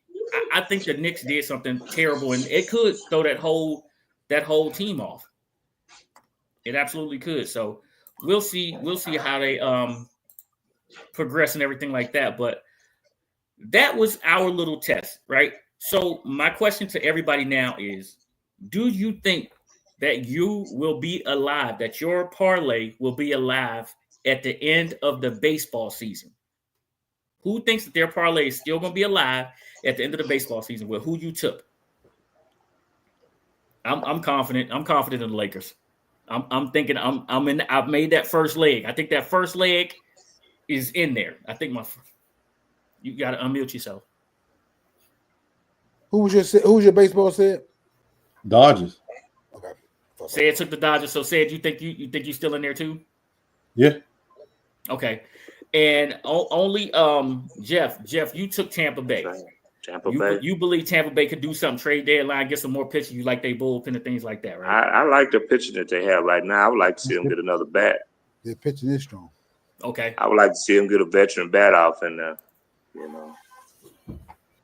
Speaker 1: I think the Knicks did something terrible, and it could throw that whole team off. It absolutely could. So we'll see how they progress and everything like that. But that was our little test, right? So my question to everybody now is, do you think that you will be alive, that your parlay will be alive at the end of the baseball season? Who thinks that their parlay is still going to be alive at the end of the baseball season with who you took? I'm confident. I'm confident in the Lakers. I'm thinking I've made that first leg. I think that first leg is in there. I think you got to unmute yourself.
Speaker 3: Who was your baseball set?
Speaker 5: Dodgers.
Speaker 3: Okay.
Speaker 1: Said took the Dodgers. So said you think you still in there too?
Speaker 5: Yeah.
Speaker 1: Okay. And only Jeff, you took Tampa Bay.
Speaker 6: Bay.
Speaker 1: You believe Tampa Bay could do something, trade deadline, get some more pitching. You like they bullpen and things like that, right?
Speaker 6: I like the pitching that they have right now. I would like to see them get another bat.
Speaker 3: Their pitching is strong.
Speaker 1: Okay.
Speaker 6: I would like to see them get a veteran bat off in there,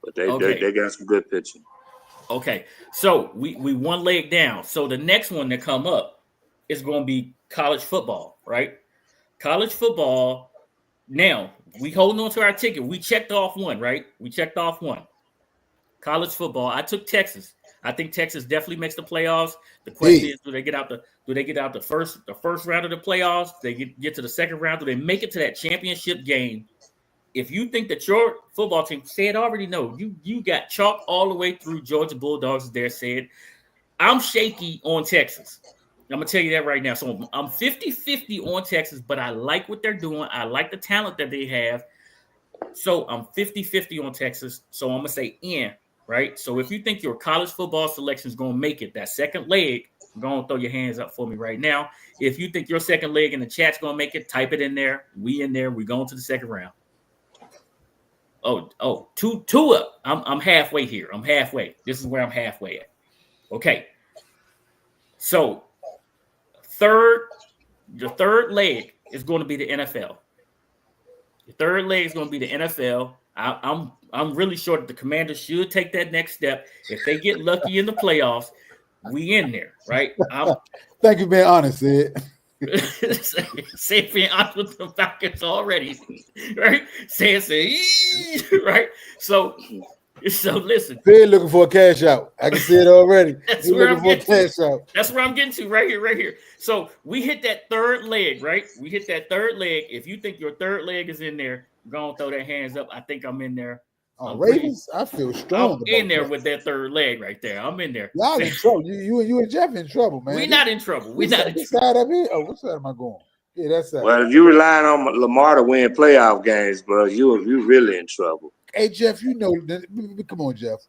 Speaker 6: But they got some good pitching.
Speaker 1: Okay. So we one leg down. So the next one that come up is going to be college football, right? College football. Now, we holding on to our ticket. We checked off one, right? College football. I took Texas. I think Texas definitely makes the playoffs. The question is, do they get out the first round of the playoffs? Do they get to the second round? Do they make it to that championship game? If you think that your football team, said already know, you got chalk all the way through Georgia Bulldogs there, said. I'm shaky on Texas. I'm going to tell you that right now. So I'm 50-50 on Texas, but I like what they're doing. I like the talent that they have. So I'm 50-50 on Texas. So I'm going to say in, right? So if you think your college football selection is going to make it, that second leg, go and throw your hands up for me right now. If you think your second leg in the chat's going to make it, type it in there. We in there. We're going to the second round. Two up. I'm halfway here. I'm halfway. This is where I'm halfway at. Okay. So the third leg is going to be the NFL. The third leg is going to be the NFL. I'm really sure that the Commanders should take that next step. If they get lucky in the playoffs, we in there, right?
Speaker 3: Thank you for being honest, Sid.
Speaker 1: Say being honest with the Falcons already, right? Say right? So listen.
Speaker 3: Sid looking for a cash out. I can see it already. That's where I'm getting to.
Speaker 1: That's where I'm getting to right here. So we hit that third leg, right? We hit that third leg. If you think your third leg is in there, go and throw their hands up. I think I'm in there.
Speaker 3: Ravens, I feel strong.
Speaker 1: I'm in there with that third leg right there. I'm in there.
Speaker 3: Y'all in trouble. You and Jeff in trouble, man.
Speaker 1: We're not in trouble. We're not in trouble.
Speaker 3: Side up here? Oh, what side am I going? Yeah, that's that.
Speaker 6: Well, if you relying on Lamar to win playoff games, bro, you really in trouble.
Speaker 3: Hey, Jeff, come on, Jeff.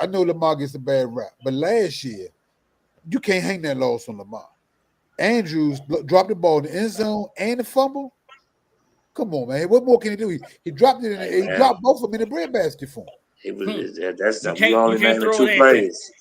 Speaker 3: I know Lamar gets a bad rap, but last year, you can't hang that loss on Lamar. Andrews dropped the ball in the end zone and the fumble. Come on, man. What more can he do? He dropped it he dropped both of them in the breadbasket for him.
Speaker 6: He was. That's
Speaker 1: You
Speaker 6: we only
Speaker 1: can't
Speaker 6: naming
Speaker 1: throw
Speaker 6: 2
Speaker 1: it at
Speaker 6: plays.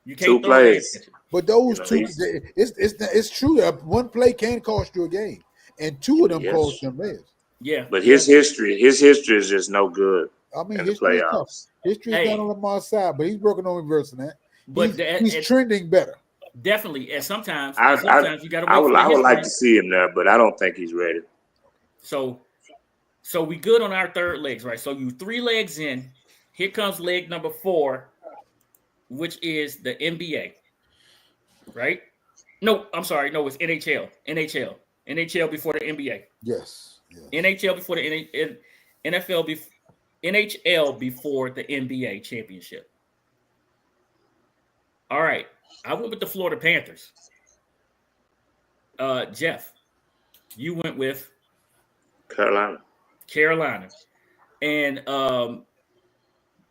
Speaker 1: You can't
Speaker 6: 2 plays.
Speaker 3: But those
Speaker 6: You know,
Speaker 3: two, it's true that one play can cost you a game, and 2 of them
Speaker 6: Yes.
Speaker 3: cost them legs.
Speaker 1: Yeah.
Speaker 6: But his history is just no good
Speaker 3: I mean,
Speaker 6: in the
Speaker 3: history is tough.
Speaker 6: playoffs.
Speaker 3: History is not on Lamar's side, but he's working on reversing that.
Speaker 1: But
Speaker 3: He's trending better.
Speaker 1: definitely, and sometimes
Speaker 6: I
Speaker 1: you got to wait
Speaker 6: I would
Speaker 1: for the
Speaker 6: like
Speaker 1: history.
Speaker 6: to see him there, but I don't think he's ready.
Speaker 1: So we good on our third legs, right? So you 3 legs in. Here comes leg number 4, which is the NBA, right? No, I'm sorry. No, it's NHL before the NBA.
Speaker 3: Yes.
Speaker 1: NHL before the NHL before the NBA championship. All right. I went with the Florida Panthers. Jeff, you went with Carolina. And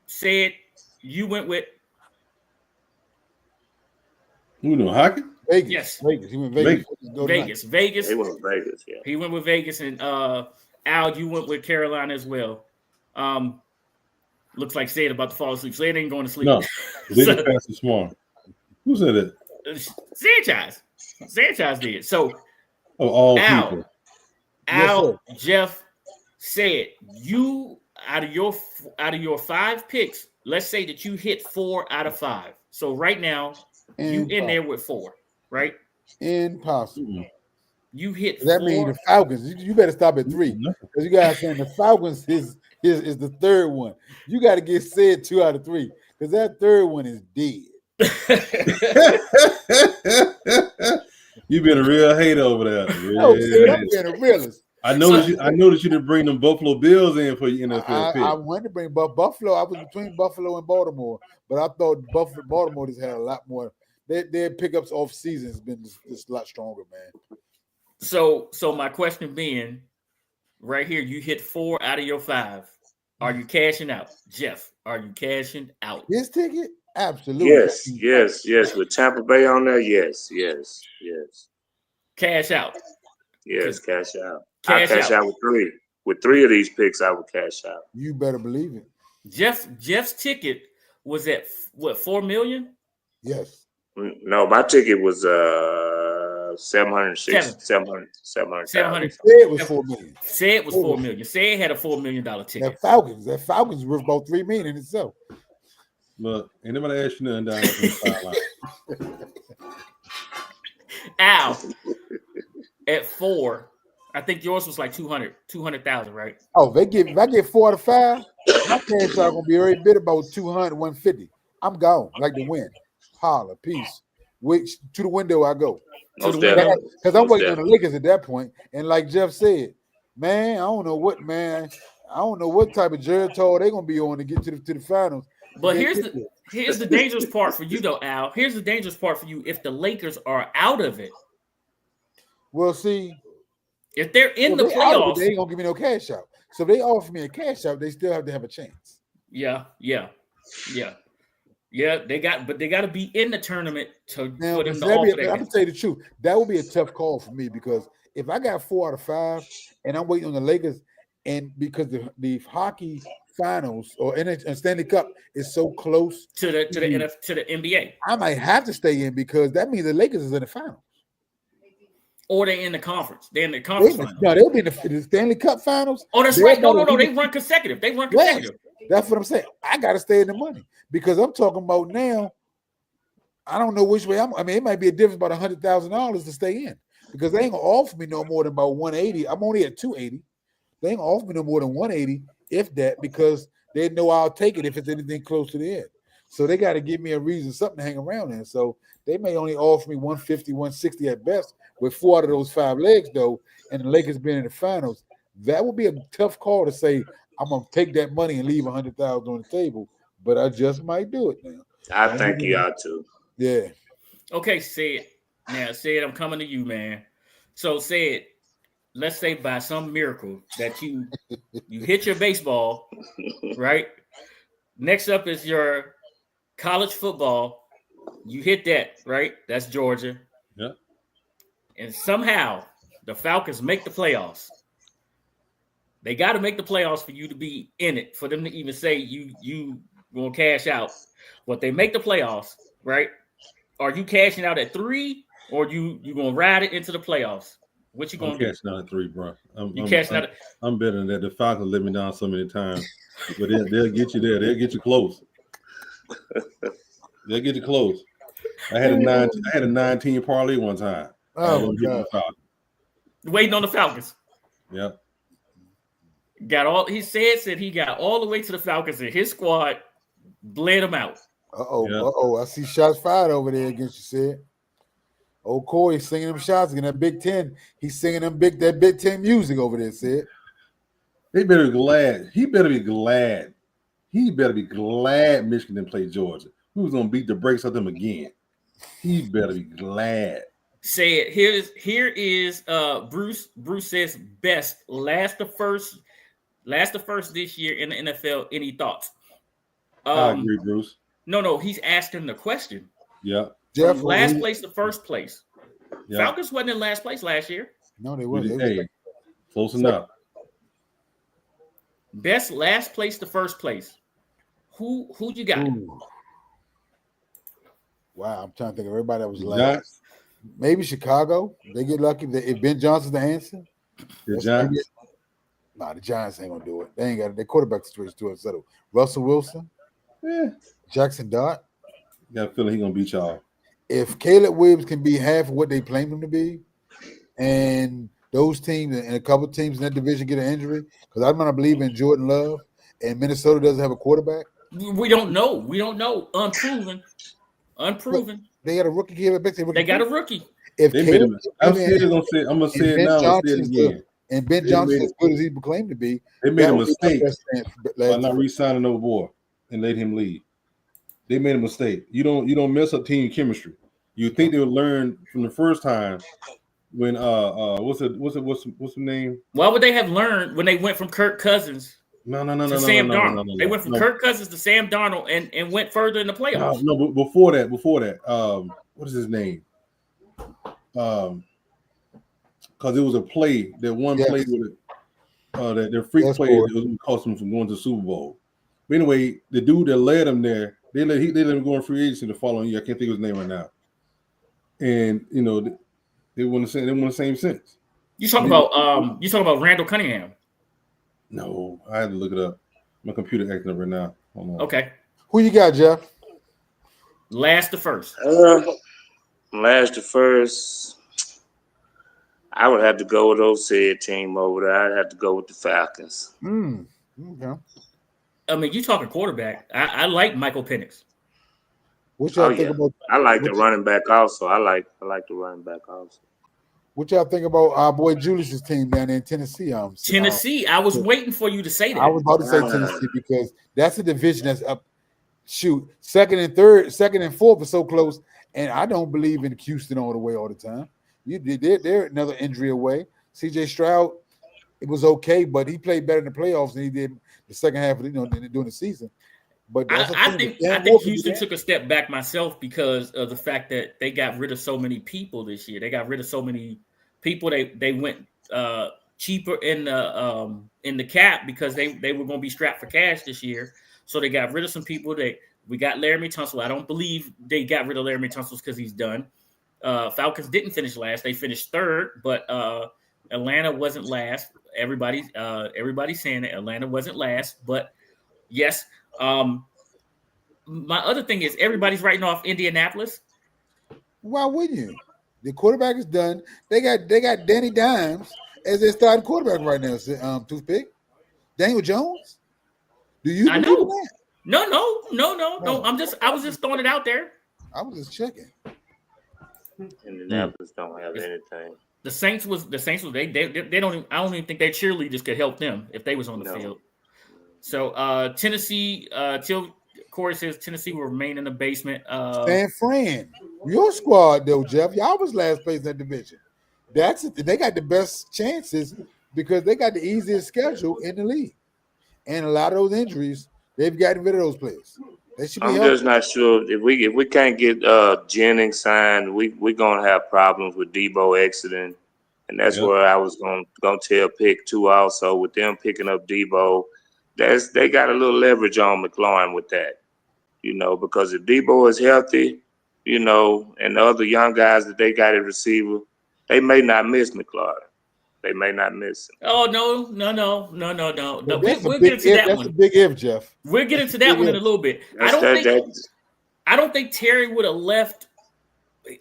Speaker 1: said you went with
Speaker 5: Who know hockey?
Speaker 3: Vegas.
Speaker 1: Yes.
Speaker 3: Vegas. He went Vegas.
Speaker 1: Vegas.
Speaker 6: He went Vegas, yeah.
Speaker 1: He went with Vegas, and Al, you went with Carolina as well. Looks like Sid about to fall asleep. Sid ain't going to sleep.
Speaker 5: No, they just passed this morning. Who said that?
Speaker 1: Sanchez did. So
Speaker 5: all
Speaker 1: Al,
Speaker 5: people.
Speaker 1: Jeff said you out of your 5 picks, let's say that you hit 4 out of 5. So right now you in there with 4, right?
Speaker 3: Impossible.
Speaker 1: You hit.
Speaker 3: That
Speaker 1: 4.
Speaker 3: means the Falcons. You better stop at 3 because you guys saying the Falcons is the third one. You got to get said 2 out of 3 because that third one is dead.
Speaker 5: You've been a real hater over there.
Speaker 3: No, Sid, I'm being a realist.
Speaker 5: I know that you didn't bring them Buffalo Bills in for your NFL pick.
Speaker 3: I wanted to bring Buffalo. I was between Buffalo and Baltimore, but I thought Baltimore just had a lot more. Their pickups off season has been just a lot stronger, man.
Speaker 1: So my question being, right here, you hit 4 out of your 5. Are you cashing out, Jeff? Are you cashing out?
Speaker 3: His ticket, absolutely.
Speaker 6: Yes. With Tampa Bay on there, yes.
Speaker 1: Cash out.
Speaker 6: Yes, cash out.
Speaker 1: Cash
Speaker 6: I cash out with 3. With 3 of these picks, I would cash out.
Speaker 3: You better believe it.
Speaker 1: Jeff's ticket was at what, 4 million?
Speaker 3: Yes.
Speaker 6: No, my ticket was 700.
Speaker 3: Said it was 4 million.
Speaker 1: Said was 4 million. Said had a $4 million ticket.
Speaker 3: That Falcons worth about 3 million in itself.
Speaker 5: Look, anybody ask you nothing down the sideline?
Speaker 1: Al, at 4, I think yours was like 200,000, right?
Speaker 3: Oh, if I get 4 out of 5, my cash out gonna be every bit about 200, 150. I'm gone, like the wind. Holla, peace. Which to the window I go. Because I'm waiting on the Lakers at that point. And like Jeff said, man, I don't know what type of Geritol they're gonna be on to get to the finals.
Speaker 1: But here's the dangerous part for you though, Al. Here's the dangerous part for you if the Lakers are out of it.
Speaker 3: Well, see,
Speaker 1: if they're in the playoffs,
Speaker 3: they ain't gonna give me no cash out. So if they offer me a cash out, they still have to have a chance.
Speaker 1: Yeah. They got to be in the tournament to put them to offer that.
Speaker 3: I'm gonna tell you the truth. That would be a tough call for me because if I got 4 out of 5 and I'm waiting on the Lakers, and because the hockey finals or Stanley Cup is so close
Speaker 1: to the NBA,
Speaker 3: I might have to stay in because that means the Lakers is in the finals.
Speaker 1: Or they're in the conference. They're in the conference finals.
Speaker 3: No, they'll be in the Stanley Cup finals.
Speaker 1: Oh, that's right. No. They run consecutive.
Speaker 3: Yes, that's what I'm saying. I got to stay in the money because I'm talking about now. I don't know which way it might be a difference about $100,000 to stay in because they ain't gonna offer me no more than about 180. I'm only at 280. They ain't gonna offer me no more than 180, if that, because they know I'll take it if it's anything close to the end. So they got to give me a reason, something to hang around in. So they may only offer me 150, 160 at best with 4 out of those 5 legs, though, and the Lakers being in the finals. That would be a tough call to say, I'm going to take that money and leave $100,000 on the table, but I just might do it now.
Speaker 6: I think you ought to.
Speaker 3: Yeah.
Speaker 1: Okay, Sid. Now, Sid, I'm coming to you, man. So, Sid, let's say by some miracle that you hit your baseball, right? Next up is your college football. You hit that, right? That's Georgia.
Speaker 5: Yeah.
Speaker 1: And somehow the Falcons make the playoffs. They got to make the playoffs for you to be in it, for them to even say you going to cash out. But they make the playoffs, right? Are you cashing out at 3 or you going to ride it into the playoffs? What you going to do?
Speaker 5: Cashing out at 3, bro.
Speaker 1: You cashing out?
Speaker 5: I'm better than that. The Falcons let me down so many times, but they'll get you there. They'll get you close. They'll get you close. I had a 9-team parlay one time.
Speaker 3: Oh my God.
Speaker 1: Waiting on the Falcons.
Speaker 5: Yeah.
Speaker 1: Got all he said he got all the way to the Falcons and his squad bled him out.
Speaker 3: I see shots fired over there against you, said. Old Corey singing them shots in that Big Ten. He's singing that Big Ten music over there, said.
Speaker 5: They better be glad. He better be glad. He better be glad Michigan didn't play Georgia. Who's gonna beat the brakes of them again? He better be glad.
Speaker 1: Say it. Here is Bruce. Bruce says best last the first this year in the NFL. Any thoughts?
Speaker 5: I agree, Bruce.
Speaker 1: No, he's asking the question.
Speaker 5: Yeah.
Speaker 1: Jeff, last place to first place.
Speaker 5: Yeah.
Speaker 1: Falcons wasn't in last place last year.
Speaker 3: No, they weren't.
Speaker 5: Hey, close enough.
Speaker 1: Best last place to first place. Who you got?
Speaker 3: Ooh. Wow, I'm trying to think of everybody that was last. Maybe Chicago. They get lucky if Ben Johnson's the answer.
Speaker 5: The Giants.
Speaker 3: Nah, the Giants ain't gonna do it. They ain't got it. Their quarterback situation too unsettled. Russell Wilson, Jackson Dart.
Speaker 5: Got a feeling he's gonna beat y'all.
Speaker 3: If Caleb Williams can be half of what they claim him to be, and those teams and a couple teams in that division get an injury, because I'm gonna believe in Jordan Love, and Minnesota doesn't have a quarterback.
Speaker 1: We don't know. Unproven. But
Speaker 3: they got a rookie here.
Speaker 1: They got a rookie.
Speaker 3: If
Speaker 5: I'm gonna say it now. I'll say it again.
Speaker 3: And Ben Johnson, as good as he claimed to be,
Speaker 5: they made a mistake by not re-signing no boy and let him leave. They made a mistake. You don't mess up team chemistry. You think they would learn from the first time when what's the name?
Speaker 1: Why would they have learned when they went from Kirk Cousins?
Speaker 5: No,
Speaker 1: Sam Darnold. They went from Kirk Cousins to Sam Darnold and went further in the playoffs.
Speaker 5: No, but before that, what is his name? Because it was a play that one play with it, that their freak play that was cost them from going to the Super Bowl. But anyway, the dude that led them there, they let him go in free agency the following year. I can't think of his name right now. And they won the same sense.
Speaker 1: You talking about Randall Cunningham?
Speaker 5: No, I had to look it up. My computer acting up right now. Hold on.
Speaker 1: Okay.
Speaker 3: Who you got, Jeff?
Speaker 1: Last to first.
Speaker 6: Last to first. I would have to go with those said team over there. I'd have to go with the Falcons.
Speaker 3: Okay.
Speaker 1: I mean, you talking quarterback. I like Michael Penix.
Speaker 3: What y'all think about?
Speaker 6: I like the running back also. I like the running back also.
Speaker 3: What y'all think about our boy Julius's team down there in Tennessee?
Speaker 1: Tennessee. I was waiting for you to say that.
Speaker 3: I was about to say Tennessee because that's a division that's up. Shoot, second and fourth are so close, and I don't believe in Houston all the way all the time. They're another injury away. C.J. Stroud, it was okay, but he played better in the playoffs than he did the second half of during the season. But
Speaker 1: I think Houston took a step back myself because of the fact that they got rid of so many people this year. They got rid of so many people. They went cheaper in the cap because they were going to be strapped for cash this year. So they got rid of some people. We got Laramie Tunsil. I don't believe they got rid of Laramie Tunsil because he's done. Falcons didn't finish last. They finished third, but Atlanta wasn't last. Everybody's saying that Atlanta wasn't last, but yes. My other thing is everybody's writing off Indianapolis.
Speaker 3: Why wouldn't you? The quarterback is done. They got Danny Dimes as their starting quarterback right now. Toothpick, Daniel Jones. Do you?
Speaker 1: I know. That? No. I was just throwing it out there.
Speaker 3: I was just checking.
Speaker 6: Indianapolis don't have anything.
Speaker 1: The Saints was they don't even, I don't even think their cheerleaders could help them if they was on the field. So Tennessee, till Corey says Tennessee will remain in the basement.
Speaker 3: San Fran, your squad though, Jeff, y'all was last place in that division. They got the best chances because they got the easiest schedule in the league, and a lot of those injuries they've gotten rid of those players.
Speaker 6: I'm just not sure if we can't get Jennings signed, we're gonna have problems with Debo exiting, and that's where I was gonna tell pick two also with them picking up Debo. They got a little leverage on McLaurin with that. because if Debo is healthy, and the other young guys that they got at receiver, they may not miss McLaurin. They may not miss him.
Speaker 1: Oh, no.
Speaker 3: Well,
Speaker 1: We'll get into that one.
Speaker 3: That's a big if, Jeff.
Speaker 1: We'll get into that one in a little bit. I don't think Terry would have left.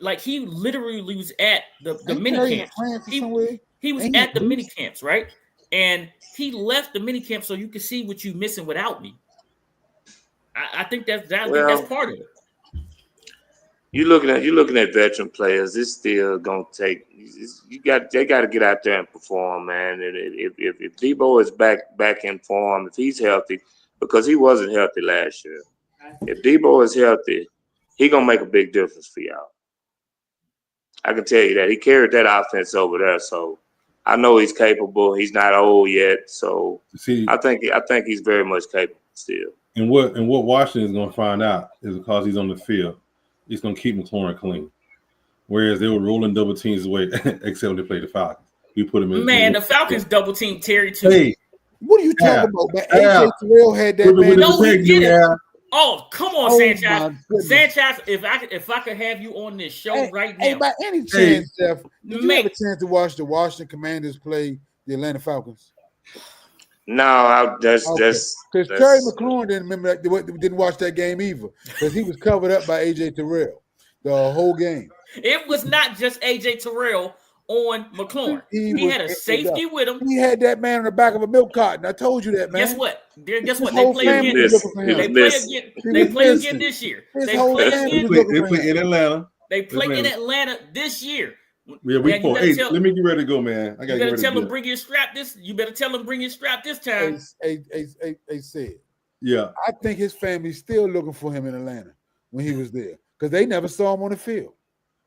Speaker 1: Like, he literally was at the mini camps. He was at the mini camps, right? And he left the mini camp so you could see what you missing without me. I think that's part of it.
Speaker 6: You're looking at veteran players. It's still gonna take. They got to get out there and perform, man. And if Debo is back in form, if he's healthy, because he wasn't healthy last year. If Debo is healthy, he gonna make a big difference for y'all. I can tell you that. He carried that offense over there, so I know he's capable. He's not old yet, so I think he's very much capable still.
Speaker 5: And what Washington is going to find out is because he's on the field, he's going to keep McLaurin clean. Whereas they were rolling double teams away, except when they played the Falcons. We put him in.
Speaker 1: Man, the Falcons double team Terry too.
Speaker 5: Hey,
Speaker 3: what are you talking about, man? AJ Terrell had that man.
Speaker 1: No, he didn't. Oh, come on, Sanchez.
Speaker 3: Sanchez,
Speaker 1: if I could have you on this show right now.
Speaker 3: Hey, by any chance, Jeff, did you have a chance to watch the Washington Commanders play the Atlanta Falcons?
Speaker 6: No, that's
Speaker 3: because Terry McLaurin didn't watch that game either because he was covered up by AJ Terrell the whole game.
Speaker 1: It was not just AJ Terrell on McLaurin. He had a safety with him.
Speaker 3: He had that man on the back of a milk carton. I told you that, man.
Speaker 1: Guess what? They play again. They play again this year. They play
Speaker 5: in Atlanta.
Speaker 1: They play in Atlanta this year.
Speaker 5: Yeah, week 4. Hey, let me get ready to go, man. I got to get ready.
Speaker 1: You better tell him bring your strap this. You better tell him bring your strap this time.
Speaker 3: They said.
Speaker 5: Yeah.
Speaker 3: I think his family's still looking for him in Atlanta when he was there because they never saw him on the field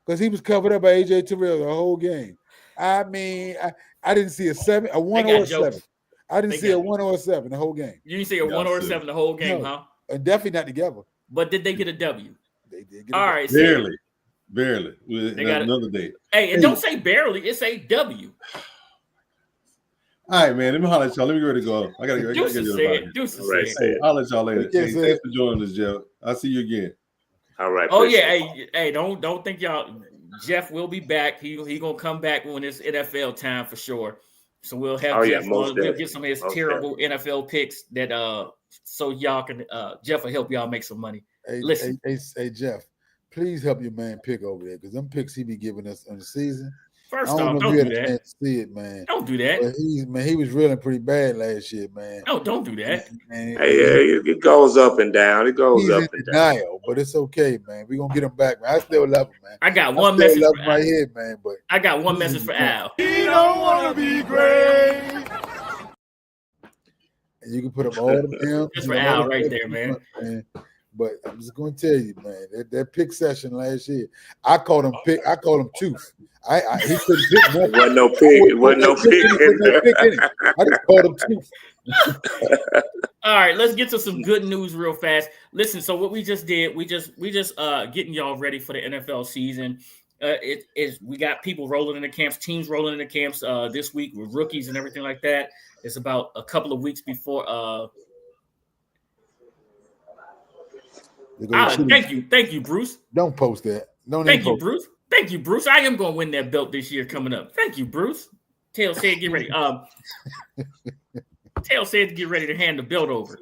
Speaker 3: because he was covered up by AJ Terrell the whole game. I mean, I didn't see a 1 or a 7. I didn't see a 1 or a 7 the whole game.
Speaker 1: You didn't see a 1 or a 7 the whole game, huh?
Speaker 3: And definitely not together.
Speaker 1: But did they get a W?
Speaker 3: They did.
Speaker 1: All right,
Speaker 5: barely. They got another day.
Speaker 1: Hey, and don't say barely. It's a W.
Speaker 5: All right, man. Let me holler at y'all. Let me get ready to go. I gotta get
Speaker 1: Deuces said.
Speaker 5: I'll let y'all later. Hey, thanks for joining us, Jeff. I'll see you again.
Speaker 6: All right.
Speaker 1: Oh yeah. Hey, don't think y'all. Jeff will be back. He gonna come back when it's NFL time for sure. So we'll have Jeff. We'll get some of his terrible NFL picks that so y'all can Jeff will help y'all make some money. Listen,
Speaker 3: hey Jeff. Please help your man pick over there because them picks he be giving us in the season.
Speaker 1: First off, don't do that.
Speaker 3: See it, man.
Speaker 1: Don't do that.
Speaker 3: But he was reeling pretty bad last year, man.
Speaker 1: No, don't do that.
Speaker 6: Hey, it goes up and down. It goes up and down.
Speaker 3: But it's okay, man. We're gonna get him back, man. I still love him, man.
Speaker 1: I got one message for Al.
Speaker 3: Right here, man. But
Speaker 1: I got one message for Al.
Speaker 2: He don't wanna be great.
Speaker 3: And you can put him all them
Speaker 1: Just for Al right there, man.
Speaker 3: But I'm just gonna tell you, man, that pick session last year, I called him tooth. He couldn't pick nothing.
Speaker 6: Wasn't no pick. It wasn't no pick in there.
Speaker 3: I just called him tooth.
Speaker 1: All right, let's get to some good news real fast. Listen, so what we just did, we just getting y'all ready for the NFL season. We got people rolling in the camps, teams rolling in the camps this week with rookies and everything like that. It's about a couple of weeks before. Thank you, Bruce.
Speaker 3: Don't post that.
Speaker 1: Thank you, Bruce. Thank you, Bruce. I am going to win that belt this year coming up. Thank you, Bruce. Tail said, get ready. Tail said to get ready to hand the belt over.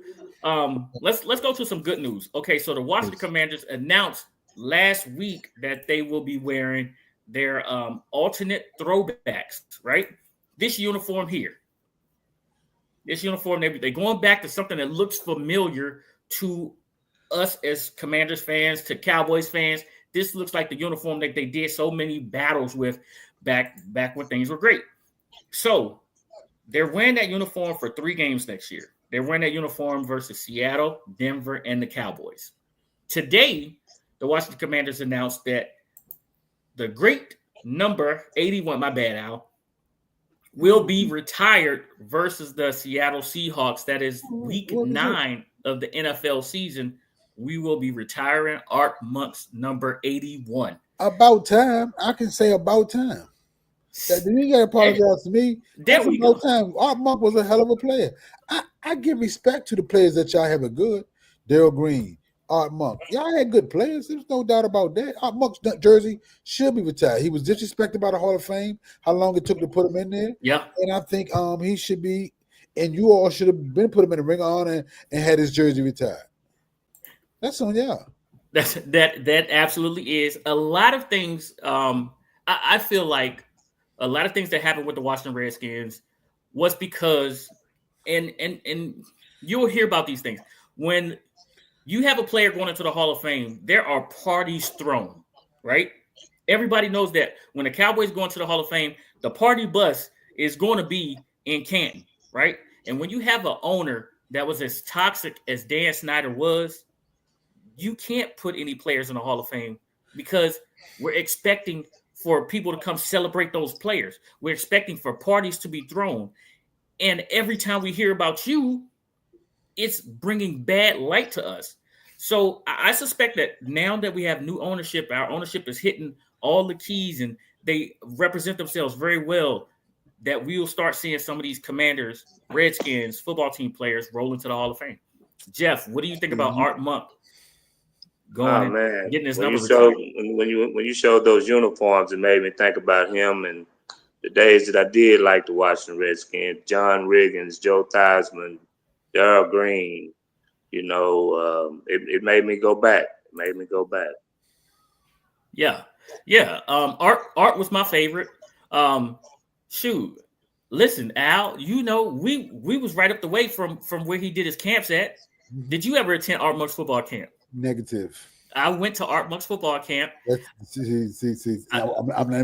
Speaker 1: Let's go to some good news. Okay, so the Washington Commanders announced last week that they will be wearing their alternate throwbacks, right? This uniform here. This uniform, they're going back to something that looks familiar to us as Commanders fans, to Cowboys fans. This looks like the uniform that they did so many battles with back when things were great. So they're wearing that uniform for 3 games next year. They're wearing that uniform versus Seattle, Denver, and the Cowboys. Today, the Washington Commanders announced that the great number 81, my bad, Al, will be retired versus the Seattle Seahawks. That is week 9 of the NFL season. We will be retiring Art Monk's number 81. About
Speaker 3: time. I can say about time. You got to apologize to me. That's about time. Art Monk was a hell of a player. I give respect to the players that y'all have a good. Darryl Green, Art Monk. Y'all had good players. There's no doubt about that. Art Monk's jersey should be retired. He was disrespected by the Hall of Fame. How long it took to put him in there?
Speaker 1: Yeah,
Speaker 3: and I think he should be. And you all should have been put him in the Ring of Honor and had his jersey retired. That's on y'all.
Speaker 1: That absolutely is. A lot of things. I feel like a lot of things that happened with the Washington Redskins was because, and you'll hear about these things when you have a player going into the Hall of Fame. There are parties thrown, right? Everybody knows that when the Cowboys go into the Hall of Fame, the party bus is going to be in Canton, right? And when you have an owner that was as toxic as Dan Snyder was, you can't put any players in the Hall of Fame because we're expecting for people to come celebrate those players. We're expecting for parties to be thrown. And every time we hear about you, it's bringing bad light to us. So I suspect that now that we have new ownership, our ownership is hitting all the keys and they represent themselves very well, that we will start seeing some of these Commanders, Redskins, football team players roll into the Hall of Fame. Jeff, what do you think about Art Monk going and getting his number retired?
Speaker 6: When you showed those uniforms, it made me think about him and the days that I did like to watch the Redskins. John Riggins, Joe Theismann, Darrell Green. You know, it made me go back.
Speaker 1: Yeah. Art was my favorite. Shoot, listen, Al. You know, we was right up the way from where he did his camps at. Did you ever attend Art Monk's football camp?
Speaker 3: Negative.
Speaker 1: I went to Art Monk's football camp.
Speaker 3: I'm not even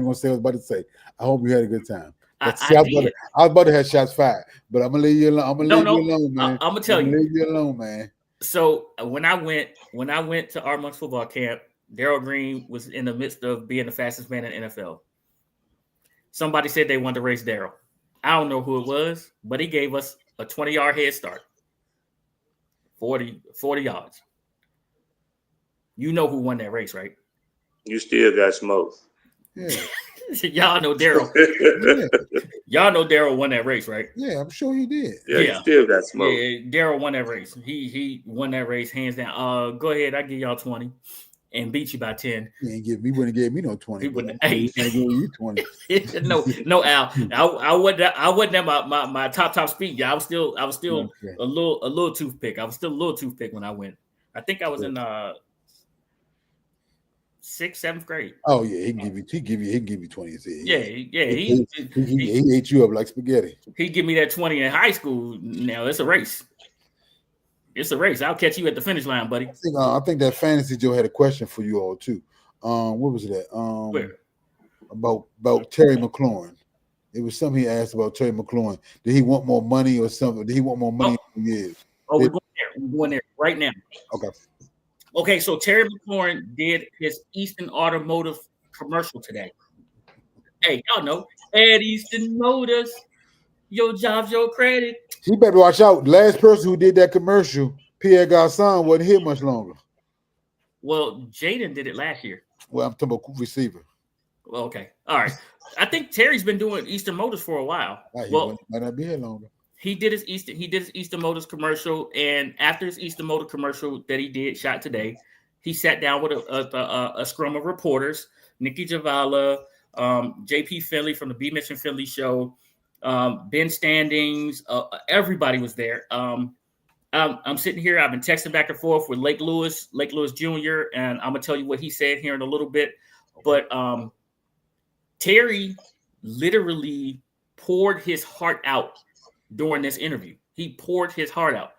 Speaker 3: gonna say what I was about to say. I hope you had a good time. I was about to have shots fired, but I'm gonna leave you alone. I'm gonna leave you alone, man.
Speaker 1: I'm gonna tell you.
Speaker 3: Leave you alone, man.
Speaker 1: So when I went to Art Monk's football camp, Darrell Green was in the midst of being the fastest man in the NFL. Somebody said they wanted to race Darrell. I don't know who it was, but he gave us a 20-yard head start. 40 yards. You know who won that race, right?
Speaker 6: You still got smoked.
Speaker 3: Yeah.
Speaker 1: Y'all know Darrell. Y'all know Darrell won that race, right?
Speaker 3: Yeah, I'm sure he did.
Speaker 6: Yeah. You still got smoked.
Speaker 1: Yeah, Darrell won that race. He won that race hands down. Go ahead, I give y'all 20 and beat you by 10.
Speaker 3: He wouldn't have gave me no 20.
Speaker 1: He wouldn't.
Speaker 3: He gave you 20.
Speaker 1: No, Al. I wasn't at my top speed. Yeah, I was still okay. a little toothpick. I was still a little toothpick when I went. I think I was in 6th, 7th grade.
Speaker 3: Oh yeah, he can give you 20.
Speaker 1: He
Speaker 3: ate you up like spaghetti.
Speaker 1: He give me that 20 in high school. Now it's a race. It's a race. I'll catch you at the finish line, buddy.
Speaker 3: I think that Fantasy Joe had a question for you all too. What was that?
Speaker 1: Where?
Speaker 3: About Terry McLaurin. It was something he asked about Terry McLaurin. Did he want more money or something? Did he want more money in years?
Speaker 1: Oh, we're going there. We're going there right now. Okay, so Terry McLaurin did his Eastern Automotive commercial today. Hey, y'all know at Eastern Motors, your job's your credit.
Speaker 3: You better watch out. Last person who did that commercial, Pierre Garçon, wasn't here much longer.
Speaker 1: Well, Jaden did it last year.
Speaker 3: Well, I'm talking about receiver.
Speaker 1: Well, okay. All right. I think Terry's been doing Eastern Motors for a while.
Speaker 3: Might not be here longer.
Speaker 1: He did his Eastern Motors commercial, and after his Eastern Motor commercial that he did shot today, he sat down with a scrum of reporters, Nikki Javala, JP Finley from the B Mission Finley show, Ben Standings, everybody was there. I'm sitting here. I've been texting back and forth with Lake Lewis Jr., and I'm gonna tell you what he said here in a little bit. But Terry literally poured his heart out during this interview. He poured his heart out.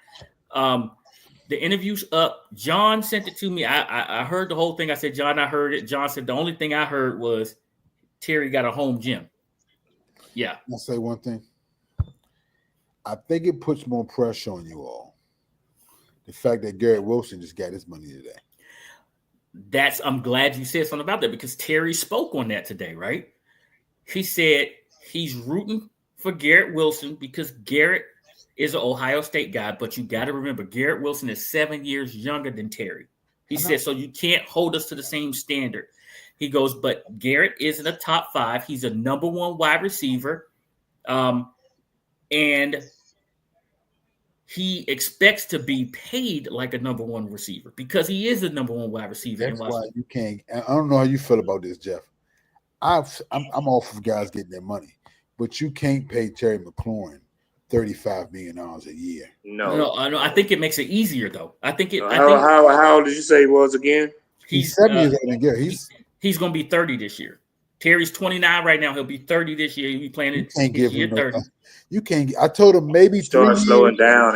Speaker 1: The interview's up. John sent it to me. I heard the whole thing. I said, John, I heard it. John said the only thing I heard was Terry got a home gym. Yeah.
Speaker 3: I'll say one thing. I think it puts more pressure on you all. The fact that Garrett Wilson just got his money today.
Speaker 1: I'm glad you said something about that because Terry spoke on that today, right? He said he's rooting for Garrett Wilson because Garrett is an Ohio State guy, but you got to remember Garrett Wilson is 7 years younger than Terry. He said, so you can't hold us to the same standard. He goes, but Garrett is in the top 5. He's a number 1 wide receiver. And he expects to be paid like a number one receiver because he is the number one wide receiver.
Speaker 3: That's why you can't. I don't know how you feel about this, Jeff. I'm all for guys getting their money, but you can't pay Terry McLaurin $35 million a year.
Speaker 6: No.
Speaker 1: I think it makes it easier though. I think it.
Speaker 6: How old did you say he was again?
Speaker 3: He's 7 years old.
Speaker 1: He's going to be 30 this year. Terry's 29 right now. He'll be 30 this year. He'll be playing it.
Speaker 3: Can't give him 30. You can't. I told him maybe
Speaker 6: you start slowing down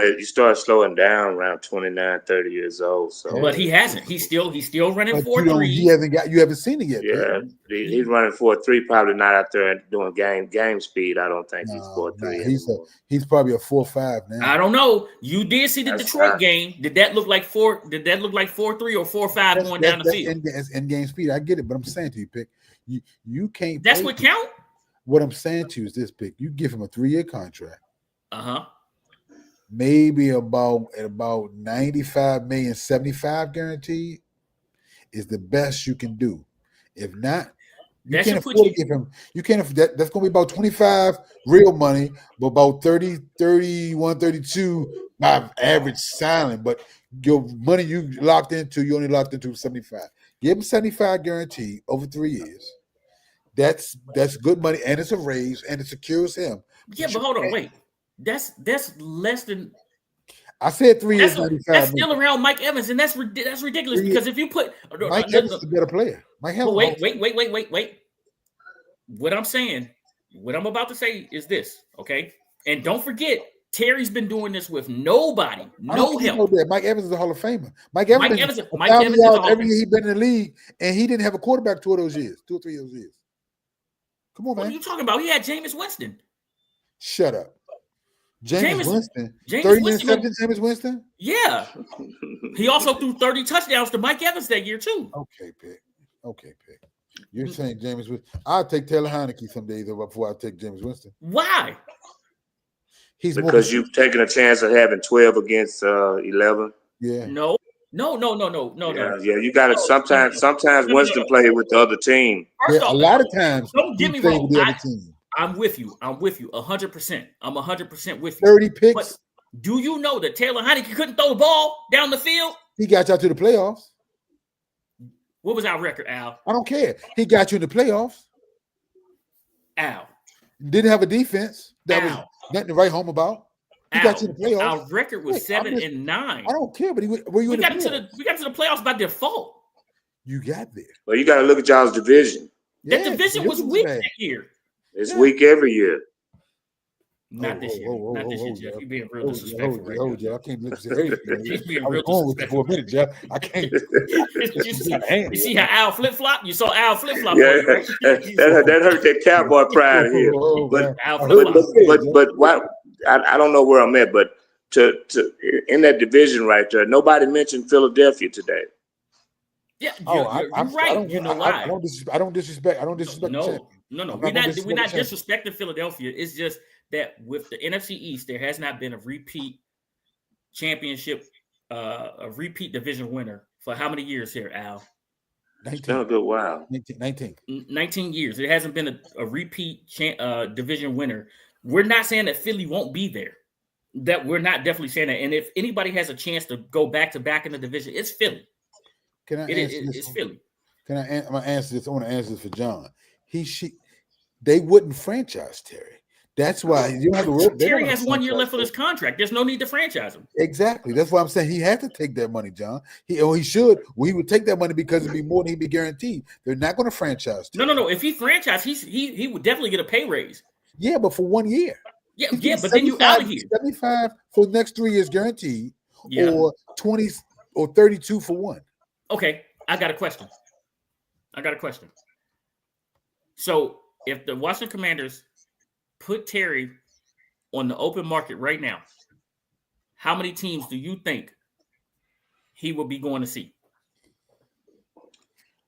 Speaker 6: around 29, 30 years old. So,
Speaker 1: but he hasn't. He's still running 4.3.
Speaker 3: You haven't seen it yet.
Speaker 6: Yeah, he's running 4.3. Probably not out there doing game speed. I don't think he's 4.3.
Speaker 3: He's probably a 4.5 now.
Speaker 1: I don't know. You did see the Detroit game. Did that look like 4? Did that look like 4.3 or 4.5 going down the field?
Speaker 3: In game speed, I get it, but I'm saying to you, Pick, you can't.
Speaker 1: That's what count.
Speaker 3: What I'm saying to you is this, Pick. You give him a 3-year contract.
Speaker 1: Maybe
Speaker 3: about 95 million, 75 guaranteed is the best you can do. If not, you can't afford to give him. You can't. That's going to be about 25 real money, but about 30, 31, 32 by average signing. But your money you locked into, you only locked into 75. Give him 75 guaranteed over 3 years. That's good money, and it's a raise, and it secures him.
Speaker 1: Yeah, but hold on, wait. That's less than.
Speaker 3: I said 3 years.
Speaker 1: That's still around Mike Evans, and that's ridiculous because if you put
Speaker 3: Mike Evans is a better player.
Speaker 1: Wait. What I'm about to say is this, okay? And don't forget, Terry's been doing this with nobody, no help.
Speaker 3: Mike Evans is a Hall of Famer. Mike Evans is every year he's been in the league, and he didn't have a quarterback 2 or 3 of those years. Come on, man.
Speaker 1: What are you talking about? He had Jameis Winston.
Speaker 3: Shut up. Jameis Winston.
Speaker 1: 30 interceptions,
Speaker 3: Jameis Winston?
Speaker 1: Yeah. He also threw 30 touchdowns to Mike Evans that year, too.
Speaker 3: Okay, Pick. You're saying Jameis Winston. I'll take Taylor Heineke some days before I take Jameis Winston.
Speaker 1: Why?
Speaker 6: Because you've taken a chance of having 12 against 11.
Speaker 3: Yeah.
Speaker 1: No.
Speaker 6: Yeah, you got to sometimes Winston played with the other team.
Speaker 3: A lot of times.
Speaker 1: Don't get me wrong. I'm with you 100%. I'm 100% with you.
Speaker 3: 30 picks.
Speaker 1: But do you know that Taylor Heineke couldn't throw the ball down the field?
Speaker 3: He got y'all to the playoffs.
Speaker 1: What was our record, Al?
Speaker 3: I don't care. He got you in the playoffs.
Speaker 1: Al.
Speaker 3: Didn't have a defense. That was nothing to write home about. He got you in the playoffs.
Speaker 1: Our record was 7-9.
Speaker 3: I don't care, but we got to
Speaker 1: the playoffs by default.
Speaker 3: You got there.
Speaker 6: Well, you got to look at y'all's division.
Speaker 1: That division was weak that year.
Speaker 6: It's weak every year.
Speaker 1: Not this year. Not this year, Jeff. You're being real disrespectful right now.
Speaker 3: Jeff. I can't listen to anything.
Speaker 1: He's being real disrespectful.
Speaker 3: For a minute, Jeff. I can't.
Speaker 1: You see how Al flip-flop? You saw Al flip-flop.
Speaker 6: Yeah, that hurt that cowboy pride here. But why? I don't know where I'm at, but to in that division right there, nobody mentioned Philadelphia today.
Speaker 1: Yeah, you're right. You know why?
Speaker 3: I don't disrespect.
Speaker 1: No. We're not disrespecting Philadelphia. It's just that with the NFC East, there has not been a repeat championship, a repeat division winner for how many years here, Al?
Speaker 3: 19.
Speaker 6: It's been a good while.
Speaker 1: 19 years. It hasn't been a repeat division winner. We're not saying that Philly won't be there. That we're not definitely saying that. And if anybody has a chance to go back to back in the division, it's Philly. It's Philly.
Speaker 3: Can I answer this? I want to answer this for John. They wouldn't franchise Terry. That's why you don't have to work.
Speaker 1: Terry has 1 year left on his contract. There's no need to franchise him.
Speaker 3: Exactly. That's why I'm saying he had to take that money, John. He should. Well, he would take that money because it'd be more than he'd be guaranteed. They're not going to franchise Terry.
Speaker 1: No. If he franchised, he would definitely get a pay raise.
Speaker 3: Yeah, but for 1 year.
Speaker 1: Yeah, but then you out of here.
Speaker 3: 75 for the next 3 years guaranteed, or 20 or 32 for one.
Speaker 1: Okay, I got a question. So if the Washington Commanders put Terry on the open market right now, how many teams do you think he will be going to see?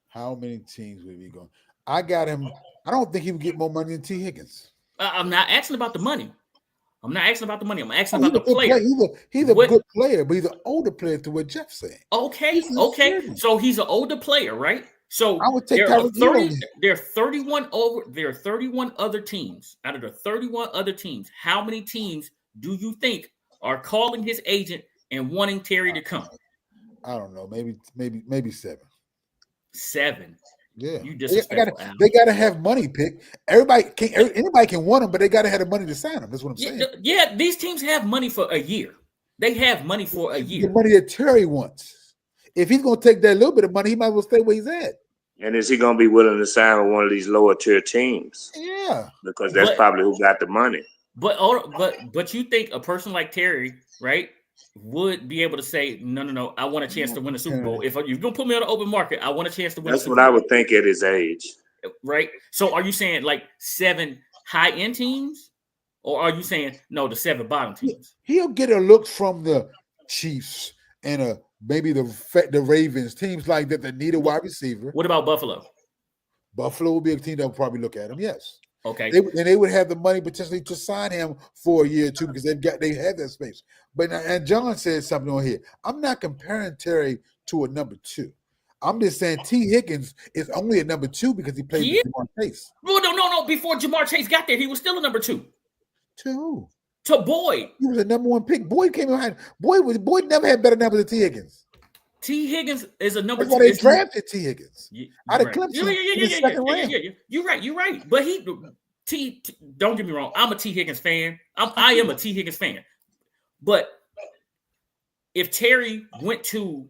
Speaker 3: How many teams will he be going? I got him. I don't think he would get more money than T. Higgins.
Speaker 1: I'm not asking about the money. I'm asking about the player.
Speaker 3: He's a good player, but he's an older player to what Jeff's saying.
Speaker 1: Okay. So he's an older player, right? So
Speaker 3: I would take
Speaker 1: there are 31 other teams. Out of the 31 other teams, how many teams do you think are calling his agent and wanting Terry to come?
Speaker 3: I don't know. Maybe 7.
Speaker 1: 7.
Speaker 3: Yeah,
Speaker 1: You disrespectful.
Speaker 3: They gotta have money. Pick anybody can want them, but they gotta have the money to sign them. That's what I'm saying.
Speaker 1: Yeah, these teams have money for a year. They have money for a year.
Speaker 3: The money that Terry wants. If he's gonna take that little bit of money, he might as well stay where he's at.
Speaker 6: And is he gonna be willing to sign with one of these lower tier teams?
Speaker 3: Yeah,
Speaker 6: because that's probably who got the money.
Speaker 1: But you think a person like Terry, right, would be able to say, no, I want a chance to win a Super Bowl. If you're gonna put me on the open market, I want a chance to win.
Speaker 6: That's what I would think at his age,
Speaker 1: right? So, are you saying like 7 high-end teams, or are you saying no, the 7 bottom teams?
Speaker 3: He'll get a look from the Chiefs and maybe the Ravens, teams like that need a wide receiver.
Speaker 1: What about Buffalo?
Speaker 3: Buffalo will be a team that will probably look at him. Yes.
Speaker 1: Okay.
Speaker 3: They would have the money potentially to sign him for a year or two because they have that space. But and John said something on here. I'm not comparing Terry to a number 2. I'm just saying T. Higgins is only a number 2 because he played with Jamar Chase.
Speaker 1: No. Before Jamar Chase got there, he was still a number 2.
Speaker 3: To
Speaker 1: Boyd.
Speaker 3: He was a number 1 pick. Boyd came behind. Boyd never had better numbers than T. Higgins.
Speaker 1: T. Higgins is a number 2.
Speaker 3: That's why they drafted T. Higgins out of Clemson in the second round.
Speaker 1: You're right. But don't get me wrong. I'm a T. Higgins fan. I am a T. Higgins fan. But if Terry went to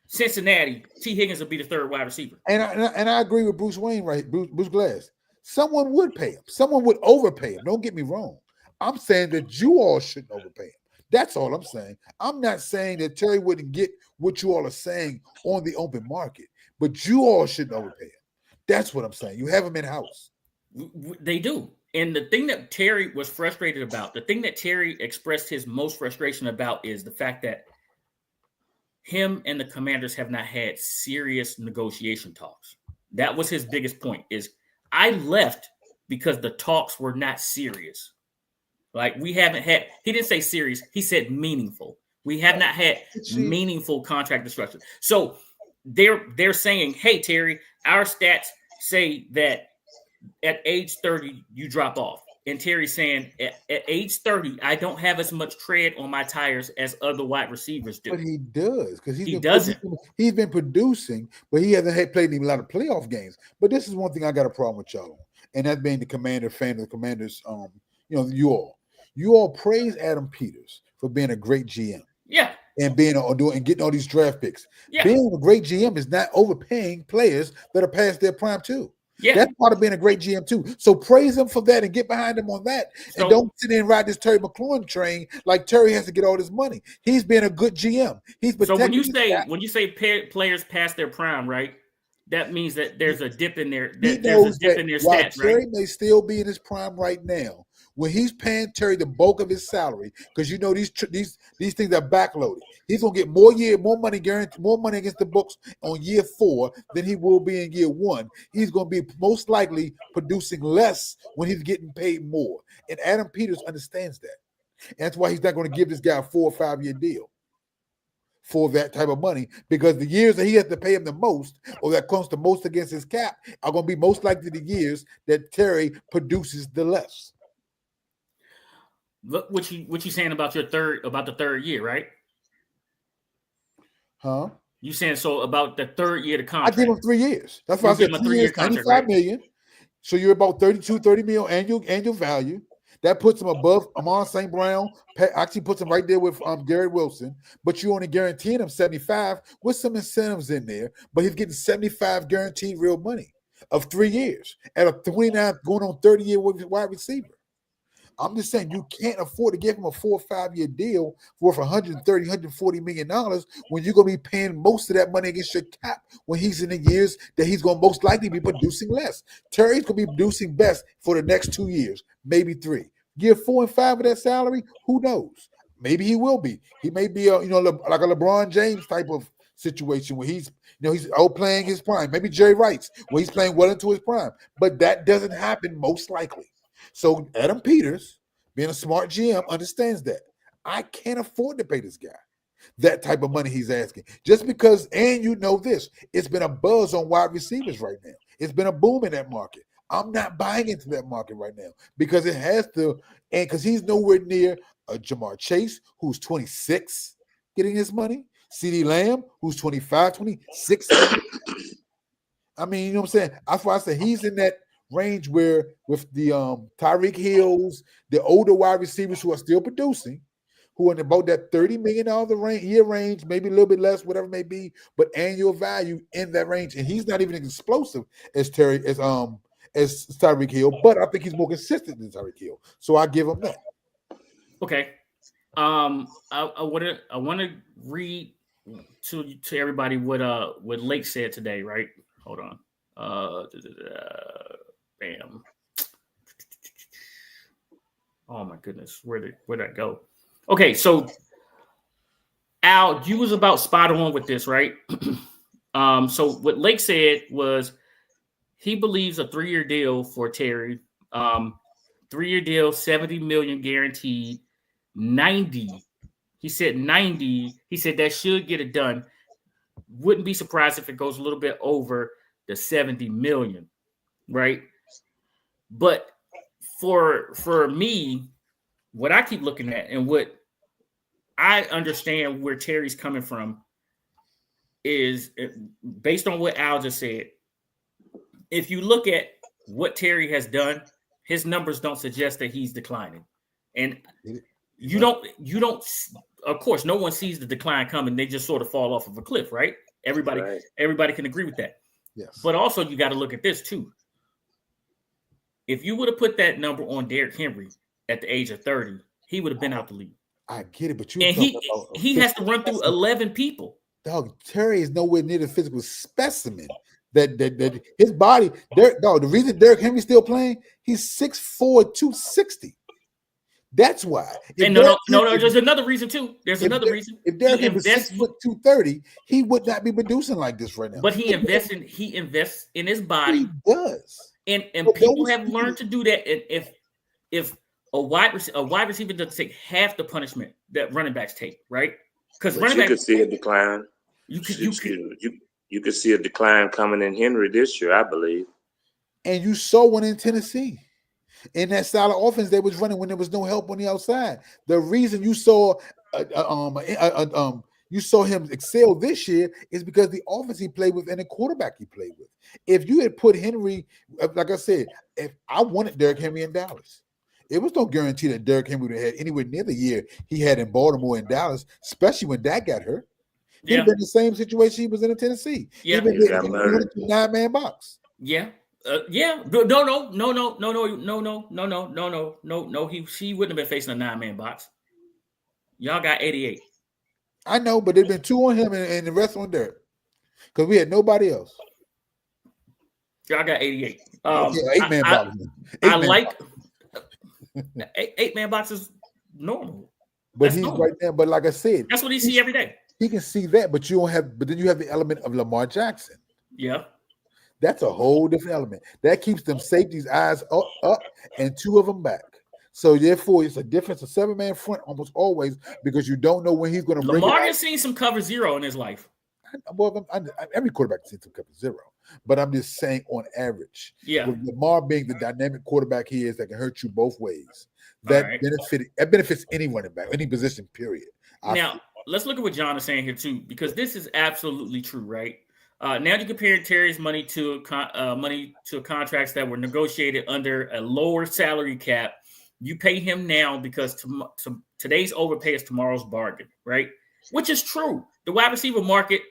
Speaker 1: Cincinnati, T. Higgins would be the 3rd wide receiver. And
Speaker 3: I agree with Bruce Wayne, right? Bruce Glass. Someone would pay him. Someone would overpay him. Don't get me wrong. I'm saying that you all shouldn't overpay him. That's all I'm saying. I'm not saying that Terry wouldn't get what you all are saying on the open market, but you all shouldn't overpay him. That's what I'm saying. You have him in-house.
Speaker 1: They do. And the thing that Terry was frustrated about, the thing that Terry expressed his most frustration about is the fact that him and the Commanders have not had serious negotiation talks. That was his biggest point, is I left because the talks were not serious. Like, we haven't had, he didn't say serious, he said meaningful. We have not had meaningful contract discussion. So they're saying, hey, Terry, our stats say that at age 30, you drop off. And Terry's saying, at age 30, I don't have as much tread on my tires as other wide receivers do.
Speaker 3: But he does, because he's been producing, but he hasn't played in a lot of playoff games. But this is one thing I got a problem with y'all on, and that's being the Commander fan of the Commanders. You all praise Adam Peters for being a great GM.
Speaker 1: Yeah.
Speaker 3: And getting all these draft picks.
Speaker 1: Yeah.
Speaker 3: Being a great GM is not overpaying players that are past their prime too.
Speaker 1: Yeah.
Speaker 3: That's part of being a great GM too. So praise him for that and get behind him on that. And don't sit there and ride this Terry McLaurin train like Terry has to get all this money. He's been a good GM.
Speaker 1: So when you say players past their prime, right? That means that there's a dip in their stats, right?
Speaker 3: Terry may still be in his prime right now. When he's paying Terry the bulk of his salary, because you know these things are backloaded. He's gonna get more money guaranteed, more money against the books on year 4 than he will be in year 1. He's gonna be most likely producing less when he's getting paid more. And Adam Peters understands that. And that's why he's not going to give this guy a 4 or 5 year deal for that type of money, because the years that he has to pay him the most, or that comes the most against his cap, are going to be most likely the years that Terry produces the less.
Speaker 1: Look what you saying about the 3rd year, right?
Speaker 3: Huh?
Speaker 1: You saying so about the 3rd year of the contract?
Speaker 3: I give him 3 years. That's why I said 3 years, $95 million. So you're about $30 million annual value. That puts him above Amon St. Brown. Actually puts him right there with Garrett Wilson. But you only guaranteeing him 75 with some incentives in there. But he's getting 75 guaranteed real money of 3 years at a 29 going on 30-year wide receiver. I'm just saying you can't afford to give him a 4 or 5 year deal worth $130, $140 million when you're going to be paying most of that money against your cap when he's in the years that he's going to most likely be producing less. Terry's going to be producing best for the next 2 years, maybe 3. Year 4 and 5 of that salary, who knows? Maybe he will be. He may be like a LeBron James type of situation where he's outplaying his prime. Maybe Jerry Rice, where he's playing well into his prime. But that doesn't happen most likely. So Adam Peters, being a smart GM, understands that. I can't afford to pay this guy that type of money he's asking. Just because, and you know this, it's been a buzz on wide receivers right now. It's been a boom in that market. I'm not buying into that market right now because it has to, and because he's nowhere near Jamar Chase, who's 26, getting his money. CeeDee Lamb, who's 25, 26. I mean, you know what I'm saying? That's why I said he's in that range where with the Tyreek Hills, the older wide receivers who are still producing, who are in about that $30 million year range, maybe a little bit less, whatever it may be, but annual value in that range. And he's not even as explosive as Tyreek Hill, but I think he's more consistent than Tyreek Hill. So I give him that.
Speaker 1: Okay. I want to read to everybody what Lake said today, right? Hold on. Bam. Oh my goodness, where'd that go? Okay, so Al, you was about spot on with this, right? So what Lake said was he believes a 3-year deal for Terry. 3-year deal, $70 million guaranteed, 90. He said 90. He said that should get it done. Wouldn't be surprised if it goes a little bit over the 70 million, right? But for me, what I keep looking at and what I understand where Terry's coming from is based on what Al just said. If you look at what Terry has done, his numbers don't suggest that he's declining. And you don't, of course, no one sees the decline coming. They just sort of fall off of a cliff, right? Everybody can agree with that.
Speaker 3: Yes.
Speaker 1: But also you got to look at this too. If you would have put that number on Derrick Henry at the age of 30, he would have been out the league.
Speaker 3: I get it, but
Speaker 1: he has to run through 11 people.
Speaker 3: Dog, Terry is nowhere near the physical specimen that his body. The reason Derrick Henry's still playing, he's 6'4", 260. That's why.
Speaker 1: No, there's another reason too. There's another reason.
Speaker 3: If Derrick Henry was 6', 230, he would not be producing like this right now.
Speaker 1: But he invests in his body.
Speaker 3: He does.
Speaker 1: And people have learned to do that. And if a wide receiver doesn't take half the punishment that running backs take, right? Because running backs,
Speaker 6: you could see a decline. You could see a decline coming in Henry this year, I believe. And
Speaker 3: you saw one in Tennessee. In that style of offense they was running when there was no help on the outside. The reason you saw him excel this year is because the offense he played with and the quarterback he played with. If you had put Henry, like I said, if I wanted Derrick Henry in Dallas, it was no guarantee that Derrick Henry would have had anywhere near the year he had in Baltimore and Dallas, especially when Dak got hurt. He'd been in the same situation he was in Tennessee.
Speaker 1: Yeah,
Speaker 3: he'd been in a 9-man box.
Speaker 1: Yeah. No. He wouldn't have been facing a 9-man box. Y'all got 88.
Speaker 3: I know, but there'd been 2 on him and the rest on Derrick because we had nobody else.
Speaker 1: Y'all got 88.
Speaker 3: 8-man box.
Speaker 1: I like 8-man box is normal.
Speaker 3: But that's he's normal. Right there. But like I said,
Speaker 1: that's what he see every day.
Speaker 3: He can see that, but you don't have. But then you have the element of Lamar Jackson.
Speaker 1: Yeah.
Speaker 3: That's a whole different element. That keeps them safeties' eyes up, and 2 of them back. So therefore, it's a difference of 7-man front almost always because you don't know when he's going to bring it.
Speaker 1: Lamar has seen some cover 0 in his life.
Speaker 3: Well, every quarterback has seen some cover 0, but I'm just saying on average.
Speaker 1: Yeah.
Speaker 3: With Lamar being the dynamic quarterback he is, that can hurt you both ways. That benefits any running back, any position. Period.
Speaker 1: Now let's look at what John is saying here too, because this is absolutely true, right? Now you compare Terry's money to contracts that were negotiated under a lower salary cap. You pay him now because today's overpay is tomorrow's bargain, right? Which is true. The wide receiver market,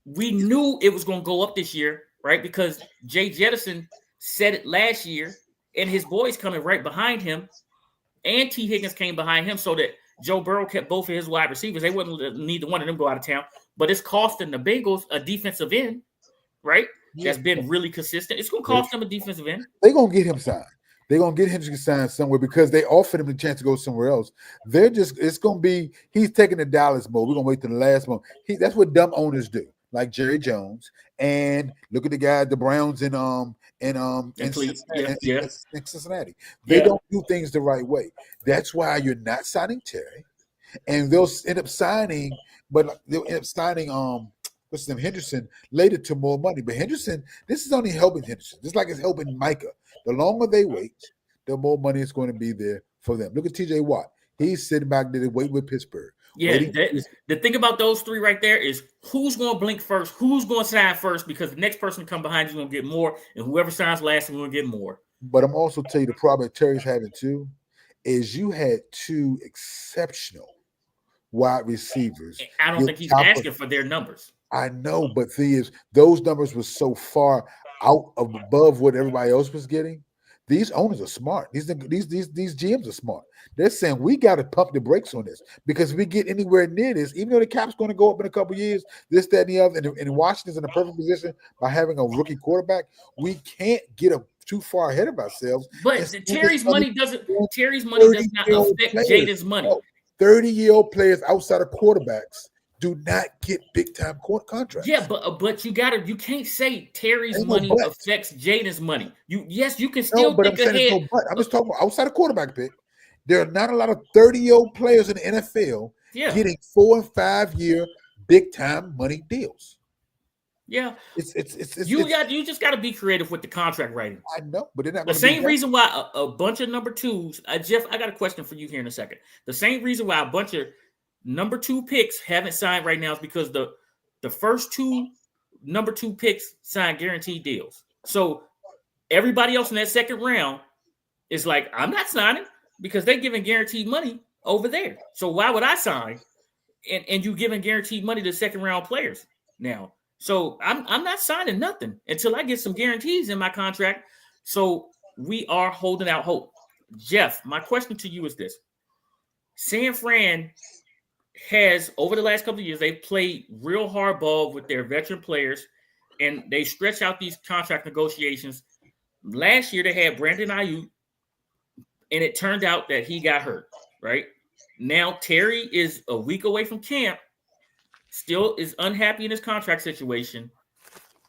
Speaker 1: we knew it was going to go up this year, right? Because Jay Jettison said it last year, and his boys coming right behind him, and T. Higgins came behind him, so that Joe Burrow kept both of his wide receivers. They wouldn't let neither one of them go out of town. But it's costing the Bengals a defensive end, right? That's been really consistent. It's going to cost them a defensive end.
Speaker 3: They're going to get him signed. They're going to get him signed somewhere because they offered him the chance to go somewhere else. It's going to be, he's taking the Dallas mode. We're going to wait till the last moment. That's what dumb owners do, like Jerry Jones. And look at the guy, the Browns in Cincinnati. They don't do things the right way. That's why you're not signing Terry. And they'll end up signing, Henderson later to more money. But Henderson, this is only helping Henderson. Just like it's helping Micah. The longer they wait, the more money is going to be there for them. Look at TJ Watt. He's sitting back there waiting with Pittsburgh.
Speaker 1: Yeah, the thing about those three right there is who's going to blink first, who's going to sign first, because the next person to come behind you is going to get more, and whoever signs last is going to get more.
Speaker 3: But I'm also telling you the problem Terry's having too is you had two exceptional wide receivers.
Speaker 1: I don't think he's asking for their numbers.
Speaker 3: I know, but the thing is, those numbers were so far out of above what everybody else was getting. These owners are smart. These GMs are smart. They're saying we got to pump the brakes on this because if we get anywhere near this, even though the cap's going to go up in a couple of years, this, that, and the other, and Washington's in a perfect position by having a rookie quarterback, we can't get too far ahead of ourselves.
Speaker 1: But Terry's money does not affect Jaden's money.
Speaker 3: 30-year-old players outside of quarterbacks do not get big time contracts.
Speaker 1: Yeah, but you can't say Terry's money affects Jaden's money. You can still think ahead.
Speaker 3: I'm just talking about outside of quarterback pick. There are not a lot of 30-year-old players in the NFL getting 4 and 5 year big time money deals.
Speaker 1: Yeah, you just got to be creative with the contract writing.
Speaker 3: I know, but they're not
Speaker 1: the same reason why a bunch of number twos. Jeff, I got a question for you here in a second. The same reason why a bunch of number 2 picks haven't signed right now is because the first 2 number 2 picks signed guaranteed deals. So everybody else in that second round is like, I'm not signing because they're giving guaranteed money over there. So why would I sign? And you giving guaranteed money to second round players now. So I'm not signing nothing until I get some guarantees in my contract. So we are holding out hope. Jeff, my question to you is this. San Fran has, over the last couple of years, they've played real hard ball with their veteran players, and they stretch out these contract negotiations. Last year, they had Brandon Ayuk, and it turned out that he got hurt, right? Now, Terry is a week away from camp, still is unhappy in his contract situation.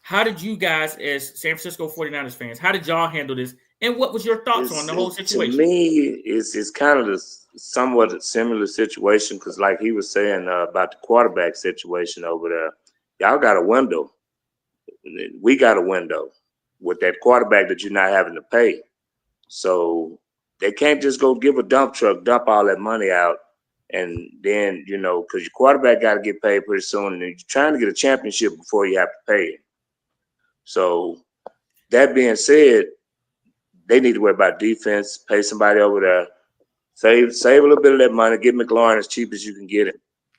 Speaker 1: How did you guys, as San Francisco 49ers fans, how did y'all handle this? And what was your thoughts on the whole situation?
Speaker 6: To me, it's kind of somewhat a similar situation because, like he was saying about the quarterback situation over there, y'all got a window. We got a window with that quarterback that you're not having to pay. So they can't just go give a dump all that money out, and then, because your quarterback got to get paid pretty soon, and you're trying to get a championship before you have to pay it. So that being said, they need to worry about defense, pay somebody over there, save a little bit of that money, get McLaurin as cheap as you can get him.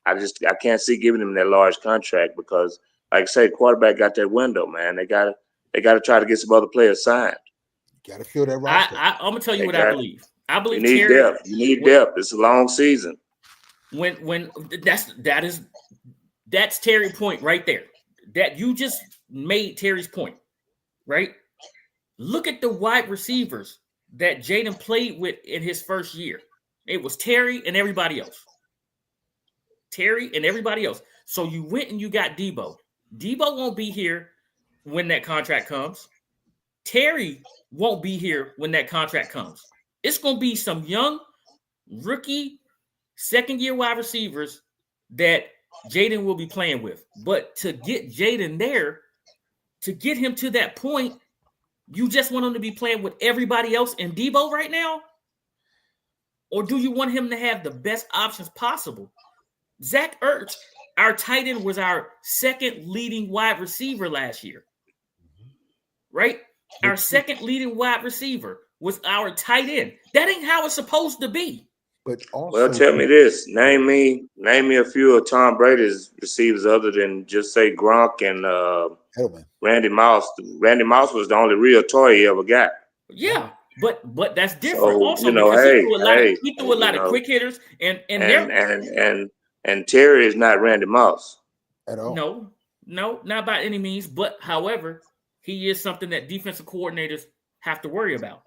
Speaker 6: I can't see giving him that large contract because, like I say, quarterback got that window, man. They gotta try to get some other players signed.
Speaker 3: Gotta fill that roster.
Speaker 1: I'm gonna tell you what I believe. I believe
Speaker 6: you need depth. You need depth. It's a long season.
Speaker 1: When that's Terry's point right there. That you just made Terry's point, right? Look at the wide receivers that Jaden played with in his first year. It was Terry and everybody else. So you went and you got Debo. Debo won't be here when that contract comes. Terry won't be here when that contract comes. It's going to be some young rookie second-year wide receivers that Jaden will be playing with. But to get Jaden there, to get him to that point, you just want him to be playing with everybody else in Debo right now? Or do you want him to have the best options possible? Zach Ertz, our tight end, was our second leading wide receiver last year. Right? Our second leading wide receiver was our tight end. That ain't how it's supposed to be.
Speaker 3: But also,
Speaker 6: well, tell me this. Name me a few of Tom Brady's receivers other than just say Gronk and Randy Moss. Randy Moss was the only real toy he ever got.
Speaker 1: Yeah, but that's different.
Speaker 6: So,
Speaker 1: also, because he threw a lot of quick hitters, and
Speaker 6: Terry is not Randy Moss
Speaker 3: at all.
Speaker 1: No, not by any means. But however, he is something that defensive coordinators have to worry about.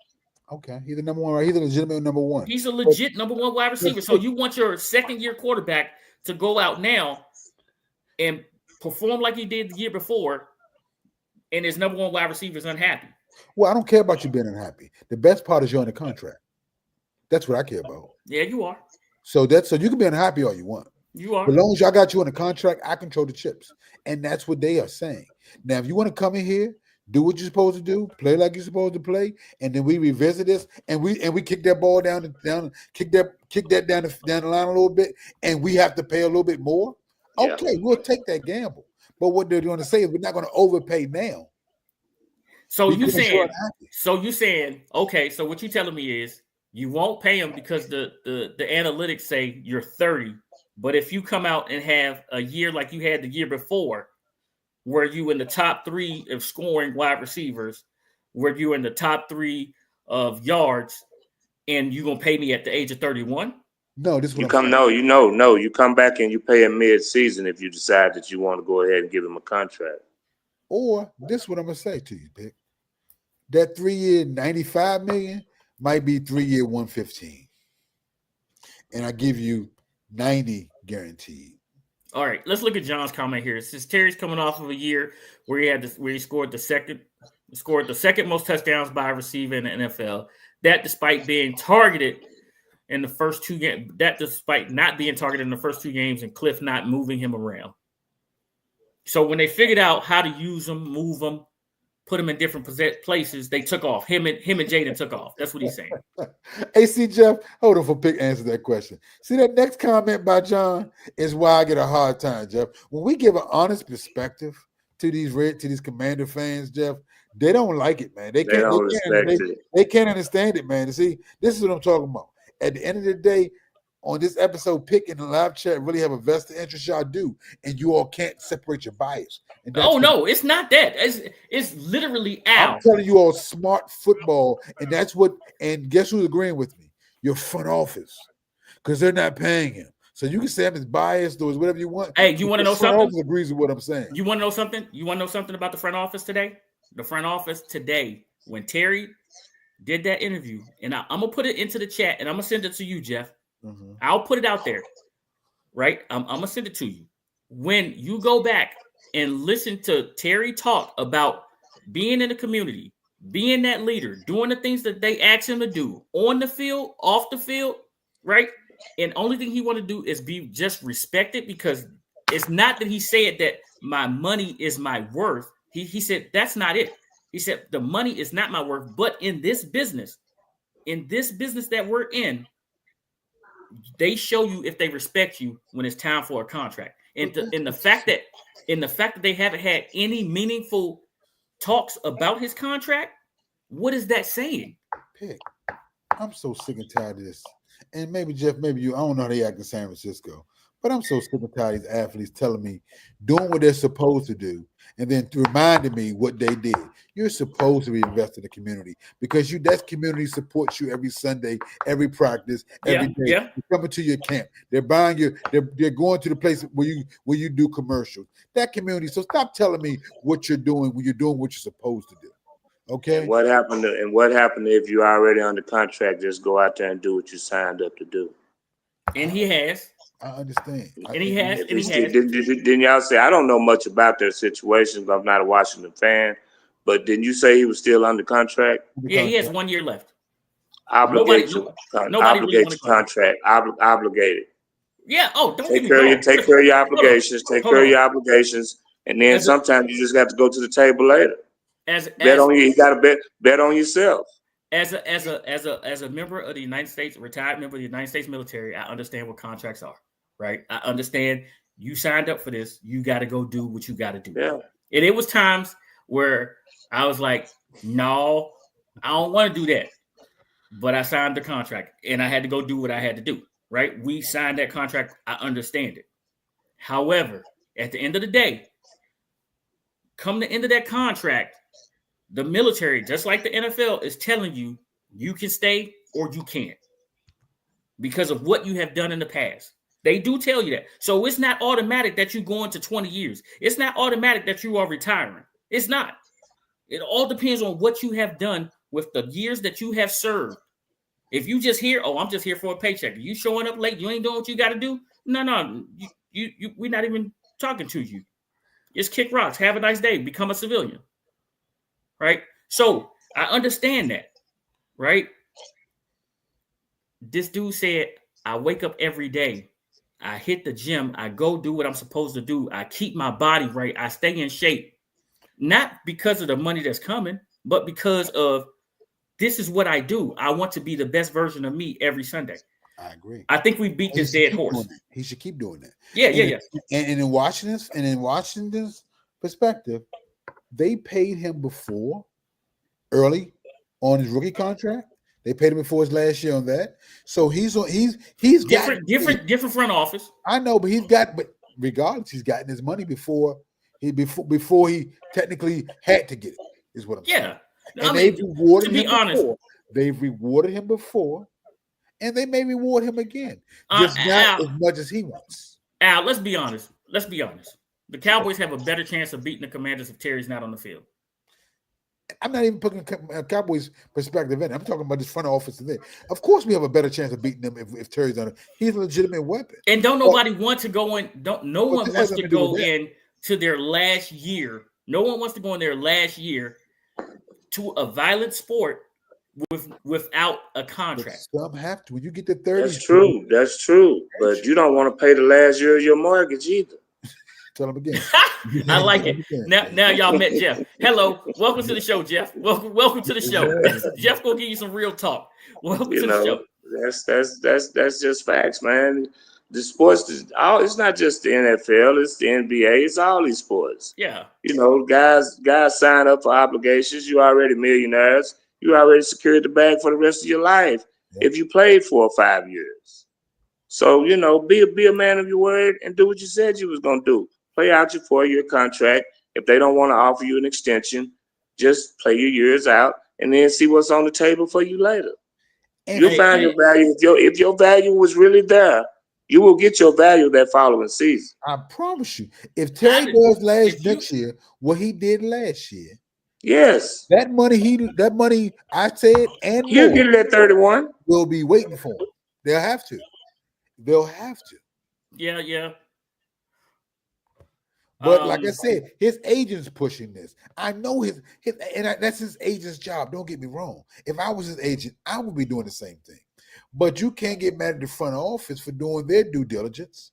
Speaker 3: Okay, he's the number one, right? He's a legitimate number one.
Speaker 1: He's a legit number one wide receiver. So you want your second-year quarterback to go out now and perform like he did the year before, and his number one wide receiver is unhappy.
Speaker 3: Well, I don't care about you being unhappy. The best part is you're on the contract. That's what I care about.
Speaker 1: Yeah, you are.
Speaker 3: So you can be unhappy all you want.
Speaker 1: You are.
Speaker 3: As long as y'all got you on the contract, I control the chips. And that's what they are saying. Now, if you want to come in here, do what you're supposed to do, play like you're supposed to play, and then we revisit this and we kick that ball down, kick that down the line a little bit, and we have to pay a little bit more. Okay, we'll take that gamble. But what they're going to say is we're not going to overpay now.
Speaker 1: So you saying, okay, so what you're telling me is you won't pay him because the analytics say you're 30, but if you come out and have a year like you had the year before, where you in the top 3 of scoring wide receivers, where you in the top 3 of yards, and you're gonna pay me at the age of 31?
Speaker 3: No, this
Speaker 6: you come you come back and you pay him mid-season if you decide that you want to go ahead and give him a contract.
Speaker 3: Or this is what I'm gonna say to you, Pick. That 3-year $95 million might be 3-year $115, and I give you 90 guaranteed.
Speaker 1: All right, let's look at John's comment here. It says Terry's coming off of a year where he scored the second most touchdowns by a receiver in the NFL. That despite being targeted in the first 2 games. That despite not being targeted in the first 2 games and Cliff not moving him around. So when they figured out how to use him, move him, put him in different places, they took off. Him and Jaden took off. That's what he's saying.
Speaker 3: Hey, see, Jeff, hold on for Pick answer that question. See, that next comment by John is why I get a hard time, Jeff. When we give an honest perspective to these Commander fans, Jeff, they don't like it, man. They can't understand it, man. See, this is what I'm talking about. At the end of the day, on this episode, Pick in the live chat really have a vested interest. Y'all do, and you all can't separate your bias.
Speaker 1: No, it's not that. It's literally Al.
Speaker 3: I'm telling you all smart football, and that's what. And guess who's agreeing with me? Your front office, because they're not paying him. So you can say I'm biased or whatever you want.
Speaker 1: Hey, you want to know something?
Speaker 3: Front office agrees with what I'm saying.
Speaker 1: You want to know something? You want to know something about the front office today? The front office today, when Terry did that interview, and I'm gonna put it into the chat, and I'm gonna send it to you, Jeff. Mm-hmm. I'll put it out there, right? I'm gonna send it to you. When you go back and listen to Terry talk about being in the community, being that leader, doing the things that they asked him to do on the field, off the field, right? And only thing he want to do is be just respected, because it's not that he said that my money is my worth. He said that's not it. He said the money is not my worth, but in this business that we're in, they show you if they respect you when it's time for a contract. And the fact that they haven't had any meaningful talks about his contract, what is that saying?
Speaker 3: Pick, I'm so sick and tired of this. And maybe Jeff, maybe you, I don't know how they act in San Francisco, but I'm so sick and tired of these athletes telling me doing what they're supposed to do, and then reminding me what they did. You're supposed to reinvest in the community, because that community supports you every Sunday, every practice, every day. Yeah. They're coming to your camp. They're buying you. They're going to the place where you do commercials. That community. So stop telling me what you're doing when you're doing what you're supposed to do. Okay.
Speaker 6: And what happened if you already under contract? Just go out there and do what you signed up to do.
Speaker 1: And he has.
Speaker 3: I understand.
Speaker 6: Didn't y'all say, I don't know much about their situation, but I'm not a Washington fan, but didn't you say he was still under contract?
Speaker 1: Yeah, he has 1 year left.
Speaker 6: Obligated. Yeah. Oh, don't take care of your obligations. Take care of your obligations, and then sometimes you just got to go to the table later. Bet on you. You got to bet on yourself.
Speaker 1: As a member of the United States, retired member of the United States military, I understand what contracts are, right? I understand you signed up for this. You got to go do what you got to do.
Speaker 6: Yeah.
Speaker 1: And it was times where I was like, no, I don't want to do that. But I signed the contract and I had to go do what I had to do, right? We signed that contract. I understand it. However, at the end of the day, come the end of that contract, the military, just like the NFL, is telling you you can stay or you can't because of what you have done in the past. They do tell you that. So it's not automatic that you go into 20 years. It's not automatic that you are retiring. It's not. It all depends on what you have done with the years that you have served. If you just hear, I'm just here for a paycheck. Are you showing up late? You ain't doing what you got to do? No. We're not even talking to you. Just kick rocks. Have a nice day. Become a civilian. Right? So I understand that, right? This dude said, I wake up every day. I hit the gym. I go do what I'm supposed to do. I keep my body right. I stay in shape. not because of the money that's coming, but because of this is what I do. I want to be the best version of me every Sunday.
Speaker 3: I agree.
Speaker 1: I think we beat this dead horse.
Speaker 3: He should keep doing that.
Speaker 1: Yeah.
Speaker 3: And in Washington's perspective, they paid him before, early on his rookie contract. They paid him before his last year on that. So he's
Speaker 1: different front office.
Speaker 3: I know, but regardless, he's gotten his money before he technically had to get it, is what I'm saying. And they've rewarded him before. They've rewarded him before, and they may reward him again. Just not as much as he wants.
Speaker 1: Al, let's be honest. The Cowboys have a better chance of beating the Commanders if Terry's not on the field.
Speaker 3: I'm not even putting Cowboys' perspective in. I'm talking about this front office today. Of course, we have a better chance of beating them if Terry's on it. He's a legitimate weapon.
Speaker 1: And don't nobody want to go in. No one wants to go in to their last year. No one wants to go in their last year to a violent sport without a contract.
Speaker 3: But some have to. When you get to 30,
Speaker 6: That's true. But you don't want to pay the last year of your mortgage either.
Speaker 3: Tell him again.
Speaker 1: I like it. Now y'all met Jeff. Hello, welcome to the show, Jeff. Welcome to the show. Jeff gonna give you some real talk. Welcome to the show.
Speaker 6: That's just facts, man. The sports it's not just the NFL, it's the NBA, it's all these sports.
Speaker 1: Yeah.
Speaker 6: Guys sign up for obligations. You already millionaires. You already secured the bag for the rest of your life if you played 4 or 5 years. So, be a man of your word and do what you said you was gonna do. Play out your 4-year contract. If they don't want to offer you an extension, just play your years out and then see what's on the table for you later. You'll find your value. If your value was really there, you will get your value that following season.
Speaker 3: I promise you. If Terry does next year what he did last year,
Speaker 6: yes,
Speaker 3: that money I said and
Speaker 6: he'll get it at 31.
Speaker 3: Will be waiting for him. They'll have to.
Speaker 1: Yeah.
Speaker 3: But like I said, his agent's pushing this. I know that's his agent's job. Don't get me wrong. If I was his agent, I would be doing the same thing. But you can't get mad at the front office for doing their due diligence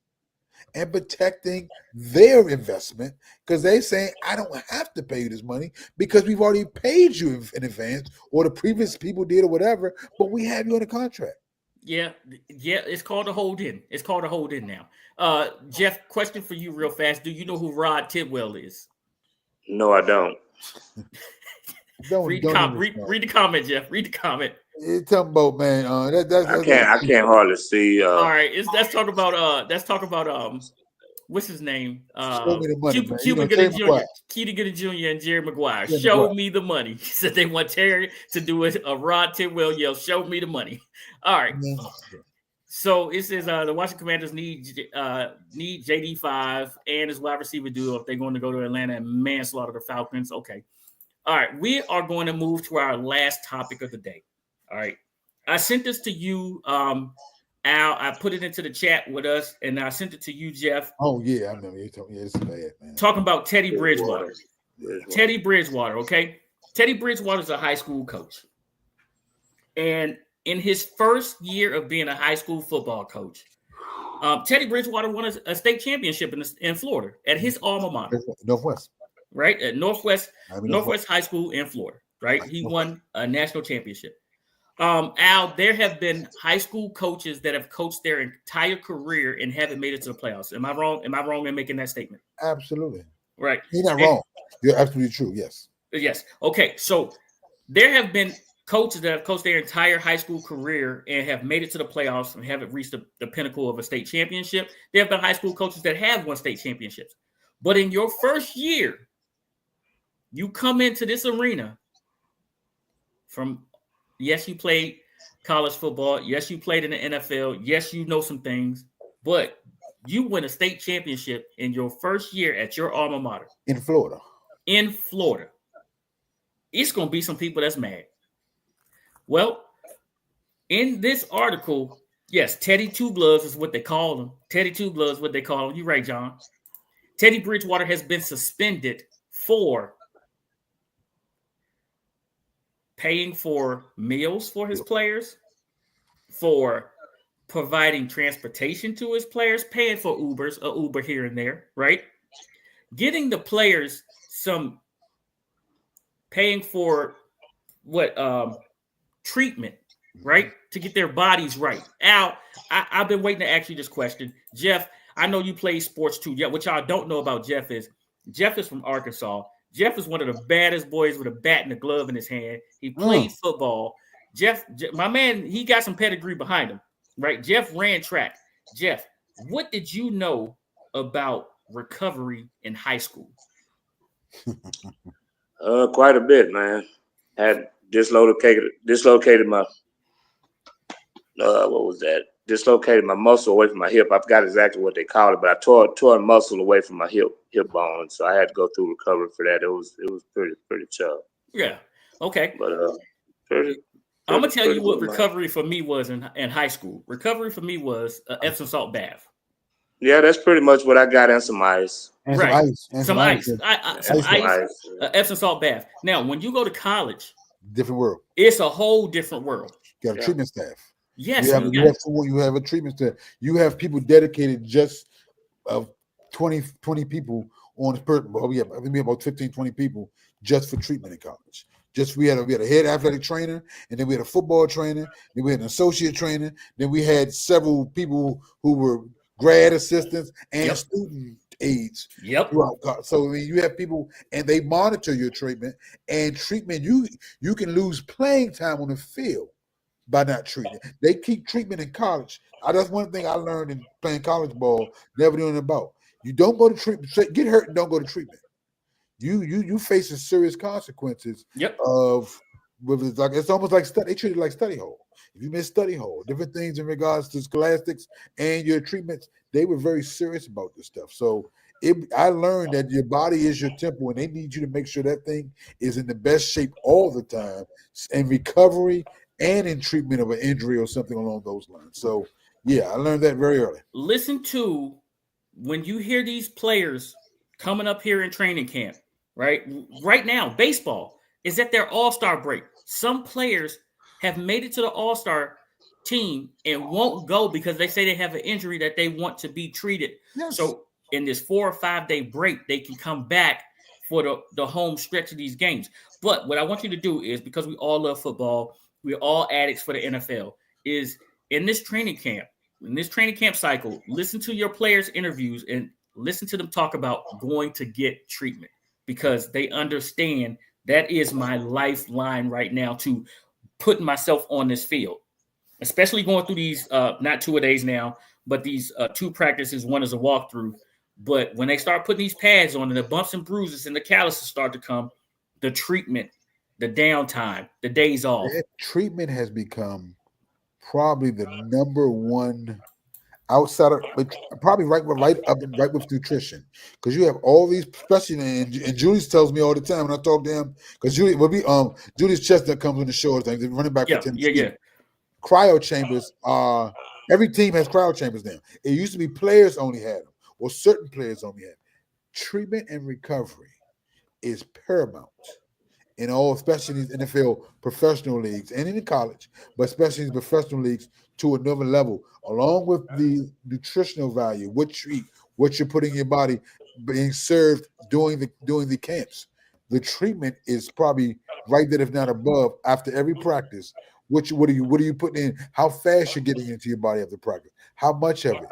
Speaker 3: and protecting their investment because they saying, I don't have to pay you this money because we've already paid you in advance or the previous people did or whatever, but we have you on a contract.
Speaker 1: Yeah, it's called a hold in. It's called a hold in now. Jeff, question for you real fast. Do you know who Rod Tidwell is?
Speaker 6: No, I don't.
Speaker 1: Read the comment, Jeff. Read the comment.
Speaker 3: It's talking about, man.
Speaker 6: I can't hardly see.
Speaker 1: All right, let's talk about what's his name?
Speaker 3: Show me the money,
Speaker 1: Cuba Gooding Jr. and Jerry Maguire. Show me the money. He said they want Terry to do a Rod Tidwell yell. Show me the money. All right. So it says the Washington Commanders need JD5 and his wide receiver duo if they're going to go to Atlanta and manslaughter the Falcons. Okay. All right. We are going to move to our last topic of the day. All right. I sent this to you, Al. I put it into the chat with us, and I sent it to you, Jeff.
Speaker 3: Oh, yeah. I remember you told me. It's bad, man.
Speaker 1: Talking about Teddy Bridgewater. Teddy Bridgewater, okay? Teddy Bridgewater is a high school coach. And in his first year of being a high school football coach, Teddy Bridgewater won a state championship in Florida at his alma mater.
Speaker 3: Northwest.
Speaker 1: Right? At Northwest High School in Florida, right? He won a national championship. Al, there have been high school coaches that have coached their entire career and haven't made it to the playoffs. Am I wrong? Am I wrong in making that statement?
Speaker 3: Absolutely.
Speaker 1: Right.
Speaker 3: You're not wrong. You're absolutely true. Yes.
Speaker 1: Yes. Okay. So there have been coaches that have coached their entire high school career and have made it to the playoffs and haven't reached the pinnacle of a state championship. There have been high school coaches that have won state championships. But in your first year, you come into this arena from yes, you played college football. Yes, you played in the NFL. Yes, you know some things. But you win a state championship in your first year at your alma mater.
Speaker 3: In Florida.
Speaker 1: It's going to be some people that's mad. Well, in this article, yes, Teddy Two Gloves is what they call him. Teddy Two Gloves is what they call him. You're right, John. Teddy Bridgewater has been suspended for paying for meals for his players, for providing transportation to his players, paying for Uber here and there, right? Getting the players some paying for what treatment, right, to get their bodies right. Al, I've been waiting to ask you this question. Jeff, I know you play sports too. Yeah, what y'all don't know about Jeff is from Arkansas. Jeff is one of the baddest boys with a bat and a glove in his hand. He played football. Jeff, my man, he got some pedigree behind him, right? Jeff ran track. Jeff, what did you know about recovery in high school?
Speaker 6: Quite a bit, man. Had dislocated my what was that? Dislocated my muscle away from my hip. I forgot exactly what they called it, but I tore a muscle away from my hip bone, so I had to go through recovery for that. It was pretty tough.
Speaker 1: Yeah. Okay.
Speaker 6: But
Speaker 1: I'm gonna tell you what recovery for me was in high school. Recovery for me was Epsom salt bath.
Speaker 6: Yeah, that's pretty much what I got, and some ice.
Speaker 1: And some ice. Epsom salt bath. Now, when you go to college,
Speaker 3: different world.
Speaker 1: It's a whole different world.
Speaker 3: You got a treatment staff.
Speaker 1: Yes,
Speaker 3: you have a treatment staff. You have people dedicated just of 20 people on this person. I think we have about 15, 20 people just for treatment in college. We had a head athletic trainer, and then we had a football trainer, then we had an associate trainer, then we had several people who were grad assistants and student aides.
Speaker 1: Yep.
Speaker 3: So I mean, you have people, and they monitor your treatment. And treatment, you can lose playing time on the field by not treating. They keep treatment in college. That's one thing I learned in playing college ball. Never doing about. You don't go to treatment. Get hurt and don't go to treatment. You facing serious consequences. Of it's almost like they treat it like study hall. If you miss study hall, different things in regards to scholastics and your treatments, they were very serious about this stuff. So I learned that your body is your temple, and they need you to make sure that thing is in the best shape all the time, in recovery and in treatment of an injury or something along those lines. So yeah, I learned that very early.
Speaker 1: Listen to when you hear these players coming up here in training camp. Right now, baseball is at their all-star break. Some players have made it to the all-star team and won't go because they say they have an injury that they want to be treated. Yes. So in this 4 or 5 day break, they can come back for the home stretch of these games. But what I want you to do is, because we all love football, we're all addicts for the NFL, is in this training camp cycle, listen to your players' interviews and listen to them talk about going to get treatment, because they understand that is my lifeline right now to putting myself on this field, especially going through these, not 2 days now, but these 2 practices. One is a walkthrough. But when they start putting these pads on and the bumps and bruises and the calluses start to come, the treatment, the downtime, the days off.
Speaker 3: Treatment has become probably the number one outside of, probably right with nutrition, because you have all these, especially and Julius tells me all the time when I talk to him, because Julius Chestnut comes on the show, things running back for Tennessee. Cryo chambers are, every team has cryo chambers now. It used to be players only had them, or certain players only had them. Treatment and recovery is paramount in all, especially in these NFL professional leagues and in the college, but especially in professional leagues to another level, along with the nutritional value, what you eat, what you're putting in your body, being served during the camps. The treatment is probably right there, if not above, after every practice. What are you putting in? How fast you're getting into your body after practice? How much of it?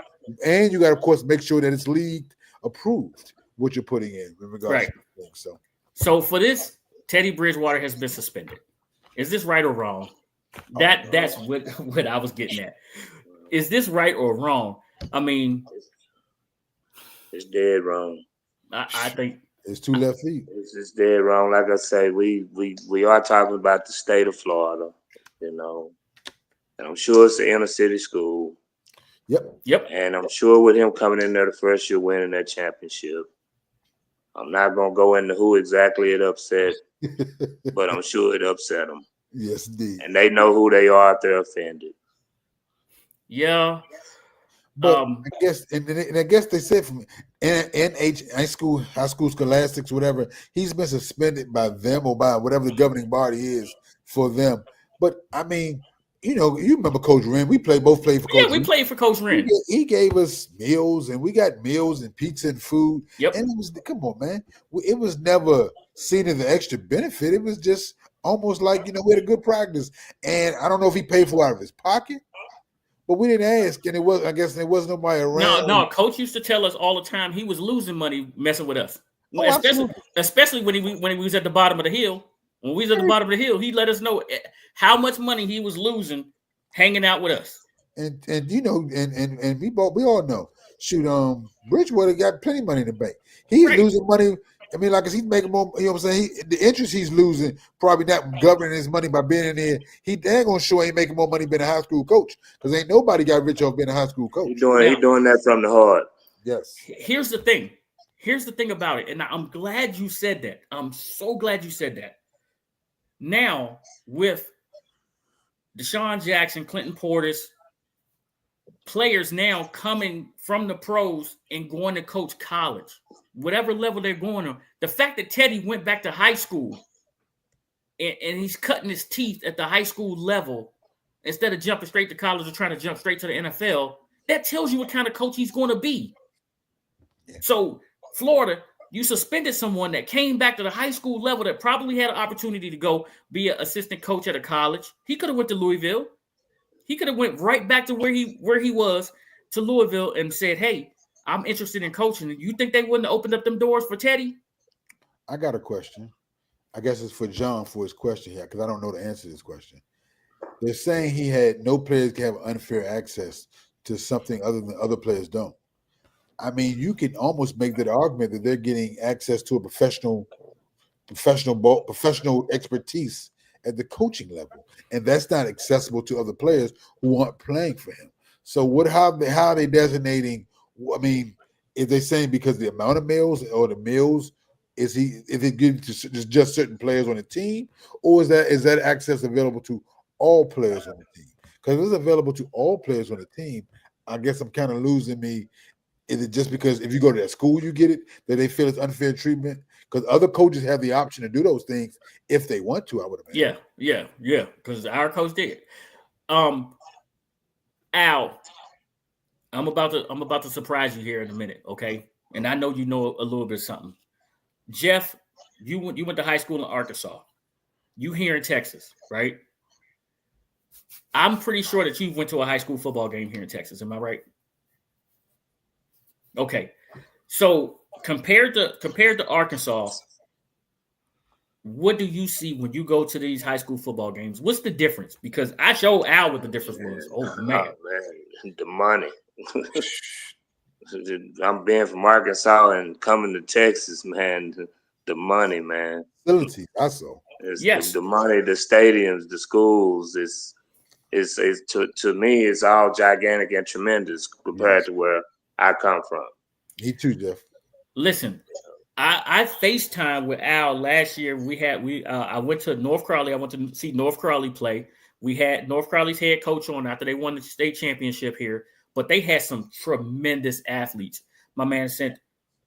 Speaker 3: And you got to, of course, make sure that it's league approved, what you're putting in regards to things. So
Speaker 1: for this, Teddy Bridgewater has been suspended. Is this right or wrong? That's what I was getting at. Is this right or wrong? I mean,
Speaker 6: it's dead wrong.
Speaker 1: I think
Speaker 3: it's 2 left feet.
Speaker 6: It's dead wrong. Like I say, we are talking about the state of Florida, and I'm sure it's the inner city school.
Speaker 3: Yep.
Speaker 6: And I'm sure with him coming in there the first year winning that championship, I'm not gonna go into who exactly it upset, but I'm sure it upset them.
Speaker 3: Yes, indeed.
Speaker 6: And they know who they are if they're offended.
Speaker 1: Yeah.
Speaker 3: But I guess they said from high school scholastics, whatever, he's been suspended by them or by whatever the governing body is for them. But I mean, you remember Coach Wren. We both played for Coach Wren.
Speaker 1: Yeah, we played for Coach Wren.
Speaker 3: He gave us meals, and we got meals and pizza and food.
Speaker 1: Yep.
Speaker 3: And it was, come on, man. It was never seen as an extra benefit. It was just almost like, we had a good practice. And I don't know if he paid for it out of his pocket, but we didn't ask. And I guess there wasn't nobody around.
Speaker 1: No, Coach used to tell us all the time he was losing money messing with us.
Speaker 3: Oh,
Speaker 1: especially when he was at the bottom of the hill. When we was at the bottom of the hill, he let us know how much money he was losing hanging out with us.
Speaker 3: And we all know. Shoot, Bridgewater got plenty of money in the bank. He's losing money. I mean, like he's making more. You know what I'm saying? The interest he's losing probably not governing his money by being in there. He ain't gonna show ain't making more money being a high school coach because ain't nobody got rich off being a high school coach.
Speaker 6: He's doing that from the heart.
Speaker 3: Yes.
Speaker 1: Here's the thing. Here's the thing about it, and I'm glad you said that. I'm so glad you said that. Now, with Deshaun Jackson, Clinton Portis, players now coming from the pros and going to coach college, whatever level they're going on, the fact that Teddy went back to high school and he's cutting his teeth at the high school level instead of jumping straight to college or trying to jump straight to the NFL, that tells you what kind of coach he's going to be. Yeah. So, Florida, you suspended someone that came back to the high school level that probably had an opportunity to go be an assistant coach at a college. He could have went to Louisville. He could have went right back to where he was to Louisville and said, "Hey, I'm interested in coaching." You think they wouldn't have opened up them doors for Teddy?
Speaker 3: I got a question. I guess it's for John for his question here because I don't know the answer to this question. They're saying he had no players can have unfair access to something other than other players don't. I mean, you can almost make that argument that they're getting access to a professional expertise at the coaching level, and that's not accessible to other players who aren't playing for him. So, how are they designating? I mean, is they saying because the amount of meals or the meals is it given to just certain players on the team, or is that access available to all players on the team? Because if it's available to all players on the team, I guess I'm kind of losing me. Is it just because if you go to that school, you get it, that they feel it's unfair treatment? Because other coaches have the option to do those things if they want to, I would imagine.
Speaker 1: Yeah. Because our coach did. Al, I'm about to surprise you here in a minute, okay? And I know you know a little bit of something. Jeff, you went to high school in Arkansas. You here in Texas, right? I'm pretty sure that you went to a high school football game here in Texas. Am I right? Okay, so compared to Arkansas, what do you see when you go to these high school football games? What's the difference? Because I showed Al what the difference was. Oh man,
Speaker 6: the money. I'm being from Arkansas and coming to Texas, man. The money, man.
Speaker 3: Facilities, I saw.
Speaker 1: Yes,
Speaker 6: the money, the stadiums, the schools. Is to me, it's all gigantic and tremendous compared to where I come from.
Speaker 3: Me too, Jeff.
Speaker 1: Listen, I FaceTime with Al last year. I went to North Crowley. I went to see North Crowley play. We had North Crowley's head coach on after they won the state championship here, but they had some tremendous athletes. My man sent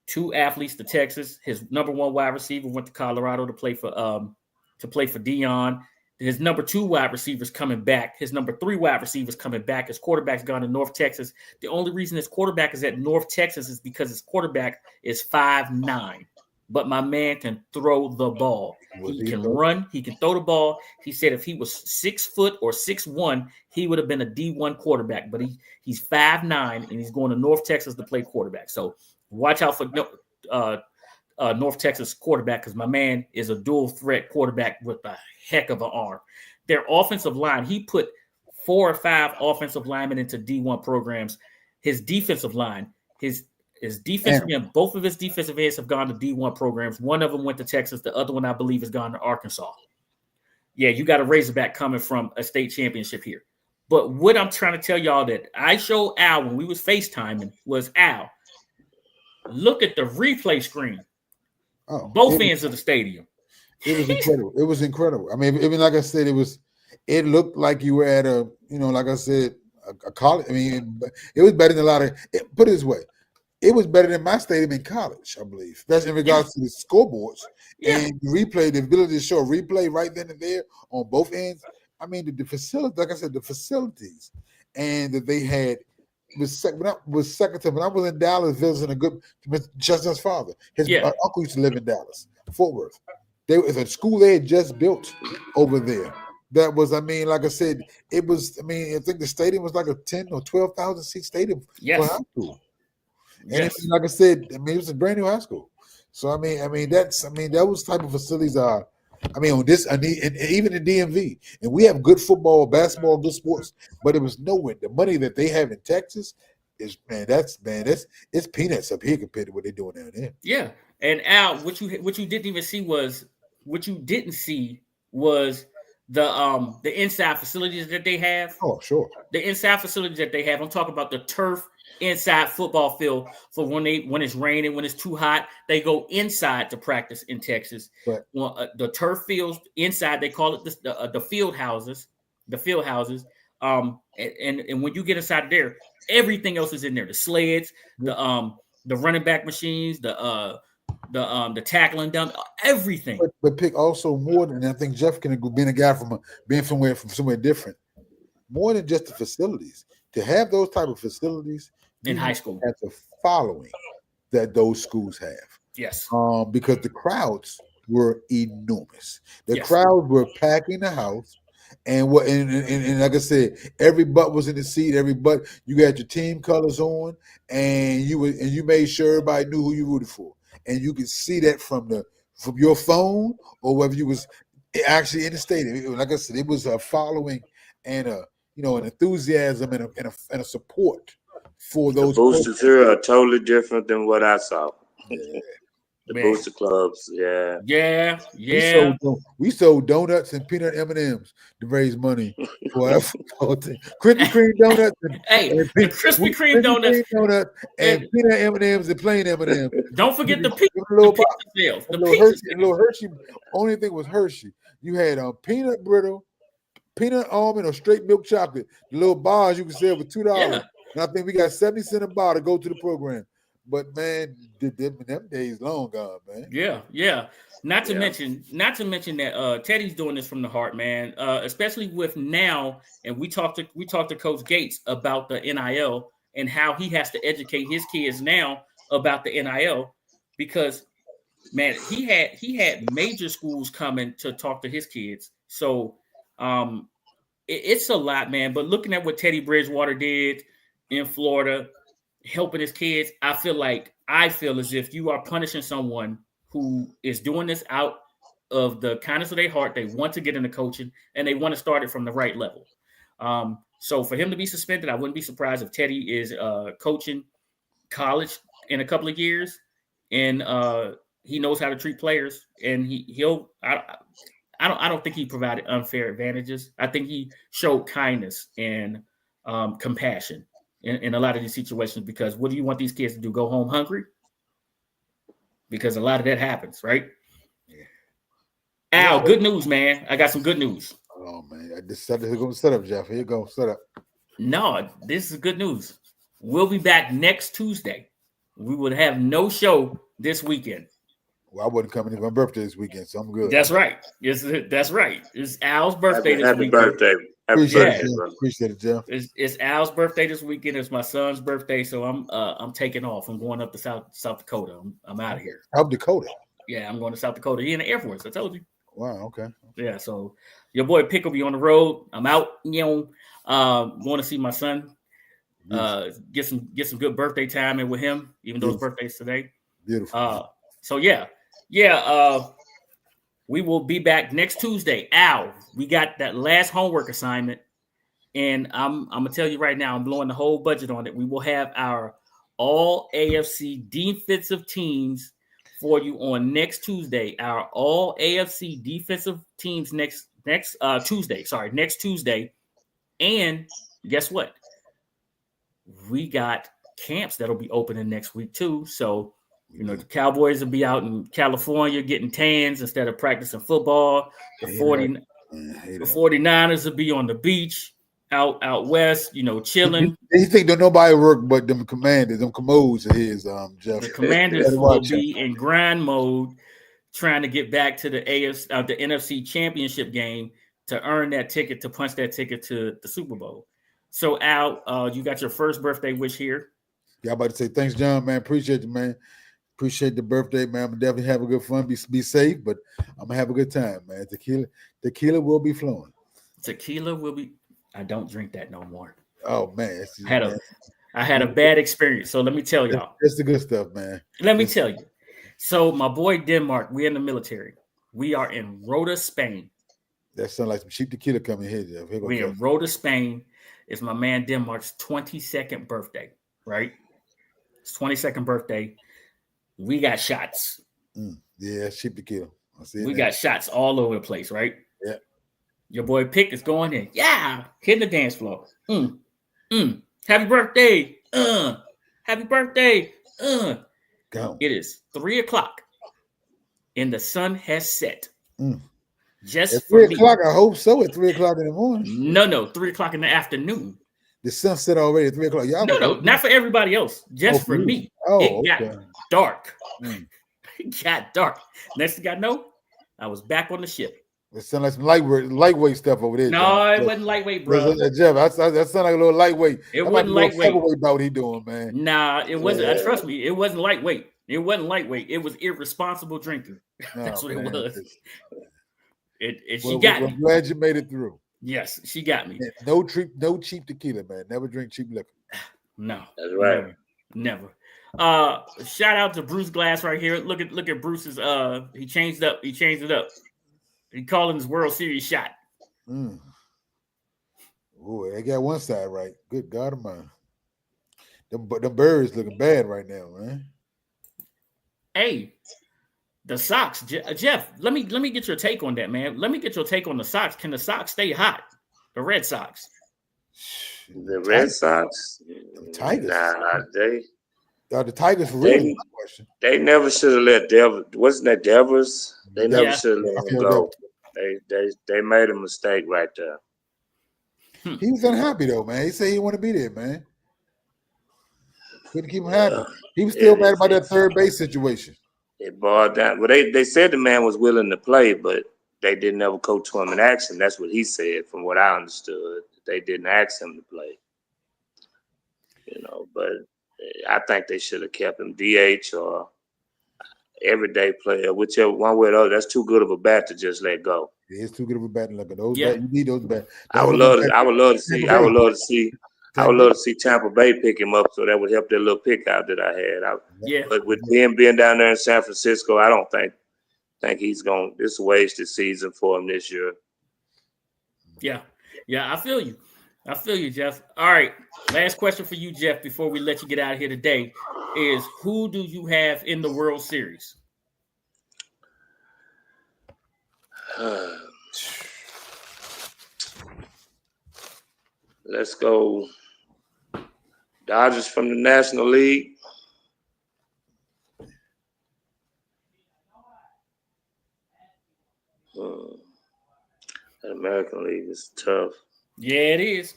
Speaker 1: 2 athletes to Texas. His number 1 wide receiver went to Colorado to play for Deion. His number 2 wide receivers coming back. His number 3 wide receivers coming back. His quarterback's gone to North Texas. The only reason his quarterback is at North Texas is because his quarterback is 5'9". But my man can throw the ball. He can run. He can throw the ball. He said if he was 6 foot or 6'1", he would have been a D1 quarterback. But he's 5'9", and he's going to North Texas to play quarterback. So watch out for North Texas quarterback because my man is a dual threat quarterback with a heck of an arm. Their offensive line, he put 4 or 5 offensive linemen into D1 programs. His defensive line, his defensive end, both of his defensive ends have gone to D1 programs. One of them went to Texas. The other one, I believe, has gone to Arkansas. Yeah, you got a Razorback coming from a state championship here. But what I'm trying to tell y'all that I showed Al when we was FaceTiming was, Al, look at the replay screen. Both ends of the stadium.
Speaker 3: It was incredible. It was incredible. I mean, even like I said, it looked like you were at a college. I mean, it was better than a lot of. Put it this way, it was better than my stadium in college, I believe. Especially in regards to the scoreboards and replay, the ability to show a replay right then and there on both ends. I mean, the facility, like I said, the facilities, and that they had was second to when I was in Dallas visiting a good Justin's father. His uncle used to live in Dallas, Fort Worth. There was a school they had just built over there. That was, I mean, like I said, it was. I mean, I think the stadium was like a 10 or 12,000 seat stadium for high school. And it, like I said, I mean, it was a brand new high school. So I mean, that was type of facilities are. I mean, on this, and even in DMV, and we have good football, basketball, good sports, but it was nowhere. The money that they have in Texas is it's peanuts up here compared to what they're doing down there.
Speaker 1: Yeah, and Al, what you didn't see was the inside facilities that they have.
Speaker 3: Oh, sure.
Speaker 1: The inside facilities that they have. I'm talking about the turf inside football field for when it's raining, when it's too hot, they go inside to practice in Texas.
Speaker 3: Right.
Speaker 1: The turf fields inside, they call it the field houses. The field houses. And when you get inside of there, everything else is in there. The sleds, the running back machines, the tackling down, everything.
Speaker 3: But pick also more than, I think Jeff can being a guy from somewhere different. More than just the facilities. To have those type of facilities
Speaker 1: in high school,
Speaker 3: have the following that those schools have.
Speaker 1: Yes.
Speaker 3: Because the crowds were enormous. The crowds were packing the house. And like I said, every butt was in the seat. Every butt, you got your team colors on, and you made sure everybody knew who you rooted for. And you could see that from your phone or whether you was actually in the stadium. Like I said, it was a following and an enthusiasm and a support for those.
Speaker 6: The boosters here are totally different than what I saw. The booster clubs,
Speaker 1: yeah.
Speaker 3: We sold donuts and peanut M&Ms to raise money for our football team. Krispy Kreme donuts
Speaker 1: and Krispy Kreme donuts
Speaker 3: and peanut M&Ms and plain M&Ms.
Speaker 1: Don't forget the pizza sales. The
Speaker 3: little Hershey. Only thing was Hershey. You had peanut brittle, peanut almond, or straight milk chocolate. The little bars you can sell for $2.
Speaker 1: Yeah.
Speaker 3: And I think we got 70 cents a bar to go to the program. But man, them days long gone, man.
Speaker 1: Yeah. Not to mention that Teddy's doing this from the heart, man. Especially with now, and we talked to Coach Gates about the NIL and how he has to educate his kids now about the NIL, because man, he had major schools coming to talk to his kids. So it's a lot, man. But looking at what Teddy Bridgewater did in Florida, helping his kids, I feel as if you are punishing someone who is doing this out of the kindness of their heart. They want to get into coaching and they want to start it from the right level. So for him to be suspended, I wouldn't be surprised if Teddy is coaching college in a couple of years, and he knows how to treat players, and I don't think he provided unfair advantages. I think he showed kindness and compassion in a lot of these situations, because what do you want these kids to do? Go home hungry? Because a lot of that happens, right?
Speaker 3: Yeah.
Speaker 1: Al, good news, man. I got some good news.
Speaker 3: Oh, man. I just set up, Jeff. Here you go. Set up.
Speaker 1: No, this is good news. We'll be back next Tuesday. We would have no show this weekend.
Speaker 3: Well, I wasn't coming to my birthday this weekend, so I'm good.
Speaker 1: That's right. That's right. It's Al's birthday this weekend.
Speaker 6: Happy birthday.
Speaker 3: Appreciate it, Jeff.
Speaker 1: It's Al's birthday this weekend. It's my son's birthday, so I'm taking off. I'm going up to South Dakota. I'm out of here.
Speaker 3: South Dakota?
Speaker 1: Yeah, I'm going to South Dakota. He in the Air Force. I told you.
Speaker 3: Wow. Okay.
Speaker 1: Yeah. So your boy Pick will be on the road. I'm out. Going to see my son. Get some good birthday time in with him, even though his birthday's today.
Speaker 3: Beautiful.
Speaker 1: So yeah. We will be back next Tuesday. Al, we got that last homework assignment, and I'm gonna tell you right now, I'm blowing the whole budget on it. We will have our all AFC defensive teams for you on next Tuesday. Our all AFC defensive teams next Tuesday. Sorry, next Tuesday. And guess what? We got camps that'll be opening next week too. So the Cowboys will be out in California getting tans instead of practicing football. The 49ers will be on the beach out west, chilling.
Speaker 3: You think don't nobody work but them Commanders, them commodes of his, Jeff.
Speaker 1: The Commanders will be in grind mode, trying to get back to the NFC Championship game to earn that ticket, to punch that ticket to the Super Bowl. So, Al, you got your first birthday wish here.
Speaker 3: Yeah, I'm about to say thanks, John, man. Appreciate you, man. Appreciate the birthday, man. I'm definitely having good fun. Be safe, but I'm gonna have a good time, man. Tequila will be flowing.
Speaker 1: Tequila will be. I don't drink that no more.
Speaker 3: Oh man,
Speaker 1: I had a bad experience. So let me tell y'all.
Speaker 3: That's the good stuff, man.
Speaker 1: Let me tell you. So my boy Denmark, we're in the military. We are in Rota, Spain.
Speaker 3: That sounds like some cheap tequila coming here, Jeff.
Speaker 1: We're in Rota, Spain. It's my man Denmark's 22nd birthday, right? It's 22nd birthday. We got shots.
Speaker 3: Yeah, cheap tequila.
Speaker 1: We got shots all over the place, right?
Speaker 3: Yeah.
Speaker 1: Your boy Pick is going in. Yeah. Hitting the dance floor. Happy birthday. Happy birthday.
Speaker 3: Go.
Speaker 1: It is 3:00 and the sun has set. Just
Speaker 3: at
Speaker 1: for
Speaker 3: 3 o'clock, I hope so. At 3 o'clock in the morning.
Speaker 1: No, 3 o'clock in the afternoon.
Speaker 3: The sun set already at 3 o'clock. Y'all
Speaker 1: no, not for everybody else. Just for me.
Speaker 3: Oh,
Speaker 1: it got dark. It got dark. Next thing I know, I was back on the ship.
Speaker 3: It sounds like some lightweight stuff over there.
Speaker 1: No, it wasn't lightweight, bro.
Speaker 3: Jeff, that sounds like a little lightweight.
Speaker 1: It wasn't lightweight.
Speaker 3: About what he doing, man.
Speaker 1: Nah, it wasn't. Trust me, it wasn't lightweight. It wasn't lightweight. It was irresponsible drinking. That's what it was. She got me.
Speaker 3: I'm glad you made it through.
Speaker 1: Yes, she got me.
Speaker 3: No cheap tequila, man. Never drink cheap liquor.
Speaker 1: No,
Speaker 6: that's right.
Speaker 1: Never. Shout out to Bruce Glass right here. Look at Bruce's. He changed it up. He called him his World Series shot.
Speaker 3: Oh, they got one side right. Good God of mine. The birds looking bad right now, man.
Speaker 1: Hey, the Sox, Jeff. Let me get your take on that, man. Let me get your take on the Sox. Can the Sox stay hot? The Red Sox.
Speaker 6: The Red Sox.
Speaker 3: The Tigers.
Speaker 6: Nah,
Speaker 3: the Tigers really.
Speaker 6: They never should have let Devers. Wasn't that Devers? They never should have let him go. They made a mistake right there.
Speaker 3: He was unhappy though, man. He said he wanted to be there, man. Couldn't keep him happy. He was still mad about that third base situation.
Speaker 6: It boiled down. Well, they said the man was willing to play, but they didn't ever coach him in action. That's what he said, from what I understood. They didn't ask him to play. But I think they should have kept him DH or everyday player, whichever one way or the other. That's too good of a bat to just let go.
Speaker 3: It's too good of a bat to let go. You need those bats.
Speaker 6: I would love to see Tampa Bay pick him up, so that would help that little pick out that I had. But with being down there in San Francisco, I don't think he's going. This is a wasted season for him this year.
Speaker 1: Yeah, I feel you, Jeff. All right, last question for you, Jeff, before we let you get out of here today is: who do you have in the World Series?
Speaker 6: Let's go Dodgers from the National League. The American League is tough.
Speaker 1: Yeah, it is.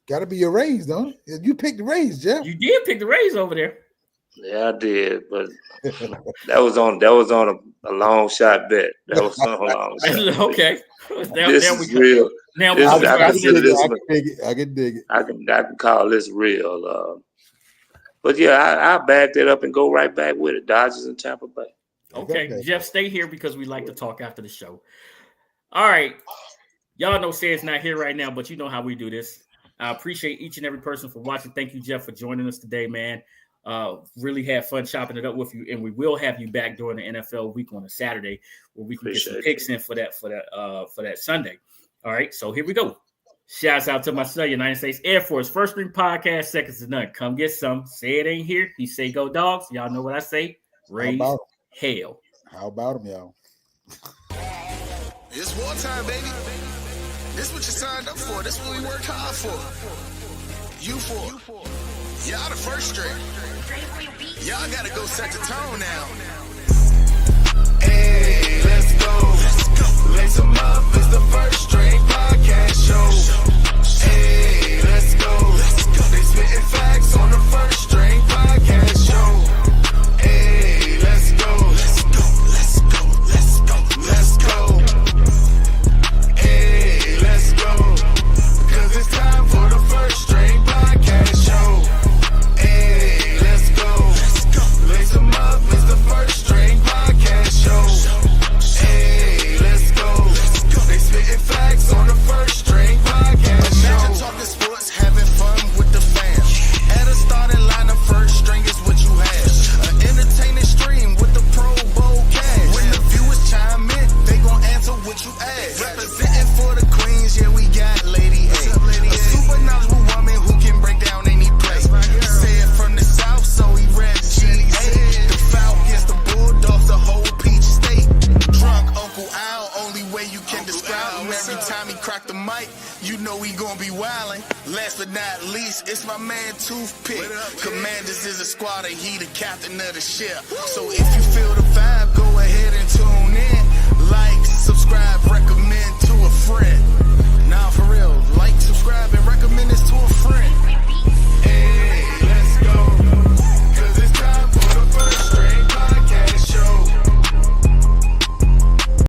Speaker 3: Got to be your Rays, don't it? You picked the Rays, Jeff.
Speaker 1: You did pick the Rays over there.
Speaker 6: Yeah, I did, but that was on a long shot bet. That was on a long shot.
Speaker 1: Okay.
Speaker 6: This is real.
Speaker 1: Now
Speaker 3: I can dig it.
Speaker 6: I can call this real. But yeah, I back that up and go right back with it. Dodgers and Tampa Bay.
Speaker 1: Okay, Jeff, stay here because we like to talk after the show. All right. Y'all know Say's not here right now, but you know how we do this. I appreciate each and every person for watching. Thank you, Jeff, for joining us today, man. Really had fun chopping it up with you, and we will have you back during the NFL week on a Saturday where we can get some picks in for that Sunday. All right, so here we go. Shouts out to my son, United States Air Force, First String Podcast, seconds to none. Come get some. Say it ain't here. He say go Dogs. Y'all know what I say. Raise hell.
Speaker 3: How about them, y'all?
Speaker 2: It's wartime, baby. This what you signed up for. This what we worked hard for. You for. Y'all the first string. Y'all gotta go set the tone now. Hey, let's go. Lace them up. It's the First String Podcast show. Hey, let's go. They spitting facts on the First String Podcast show. Hey, let's go. Let's go. gonna be wildin'. Last but not least, it's my man Toothpick. Commanders is a squad and he the captain of the ship. So if you feel the vibe, go ahead and tune in. Like, subscribe, recommend to a friend.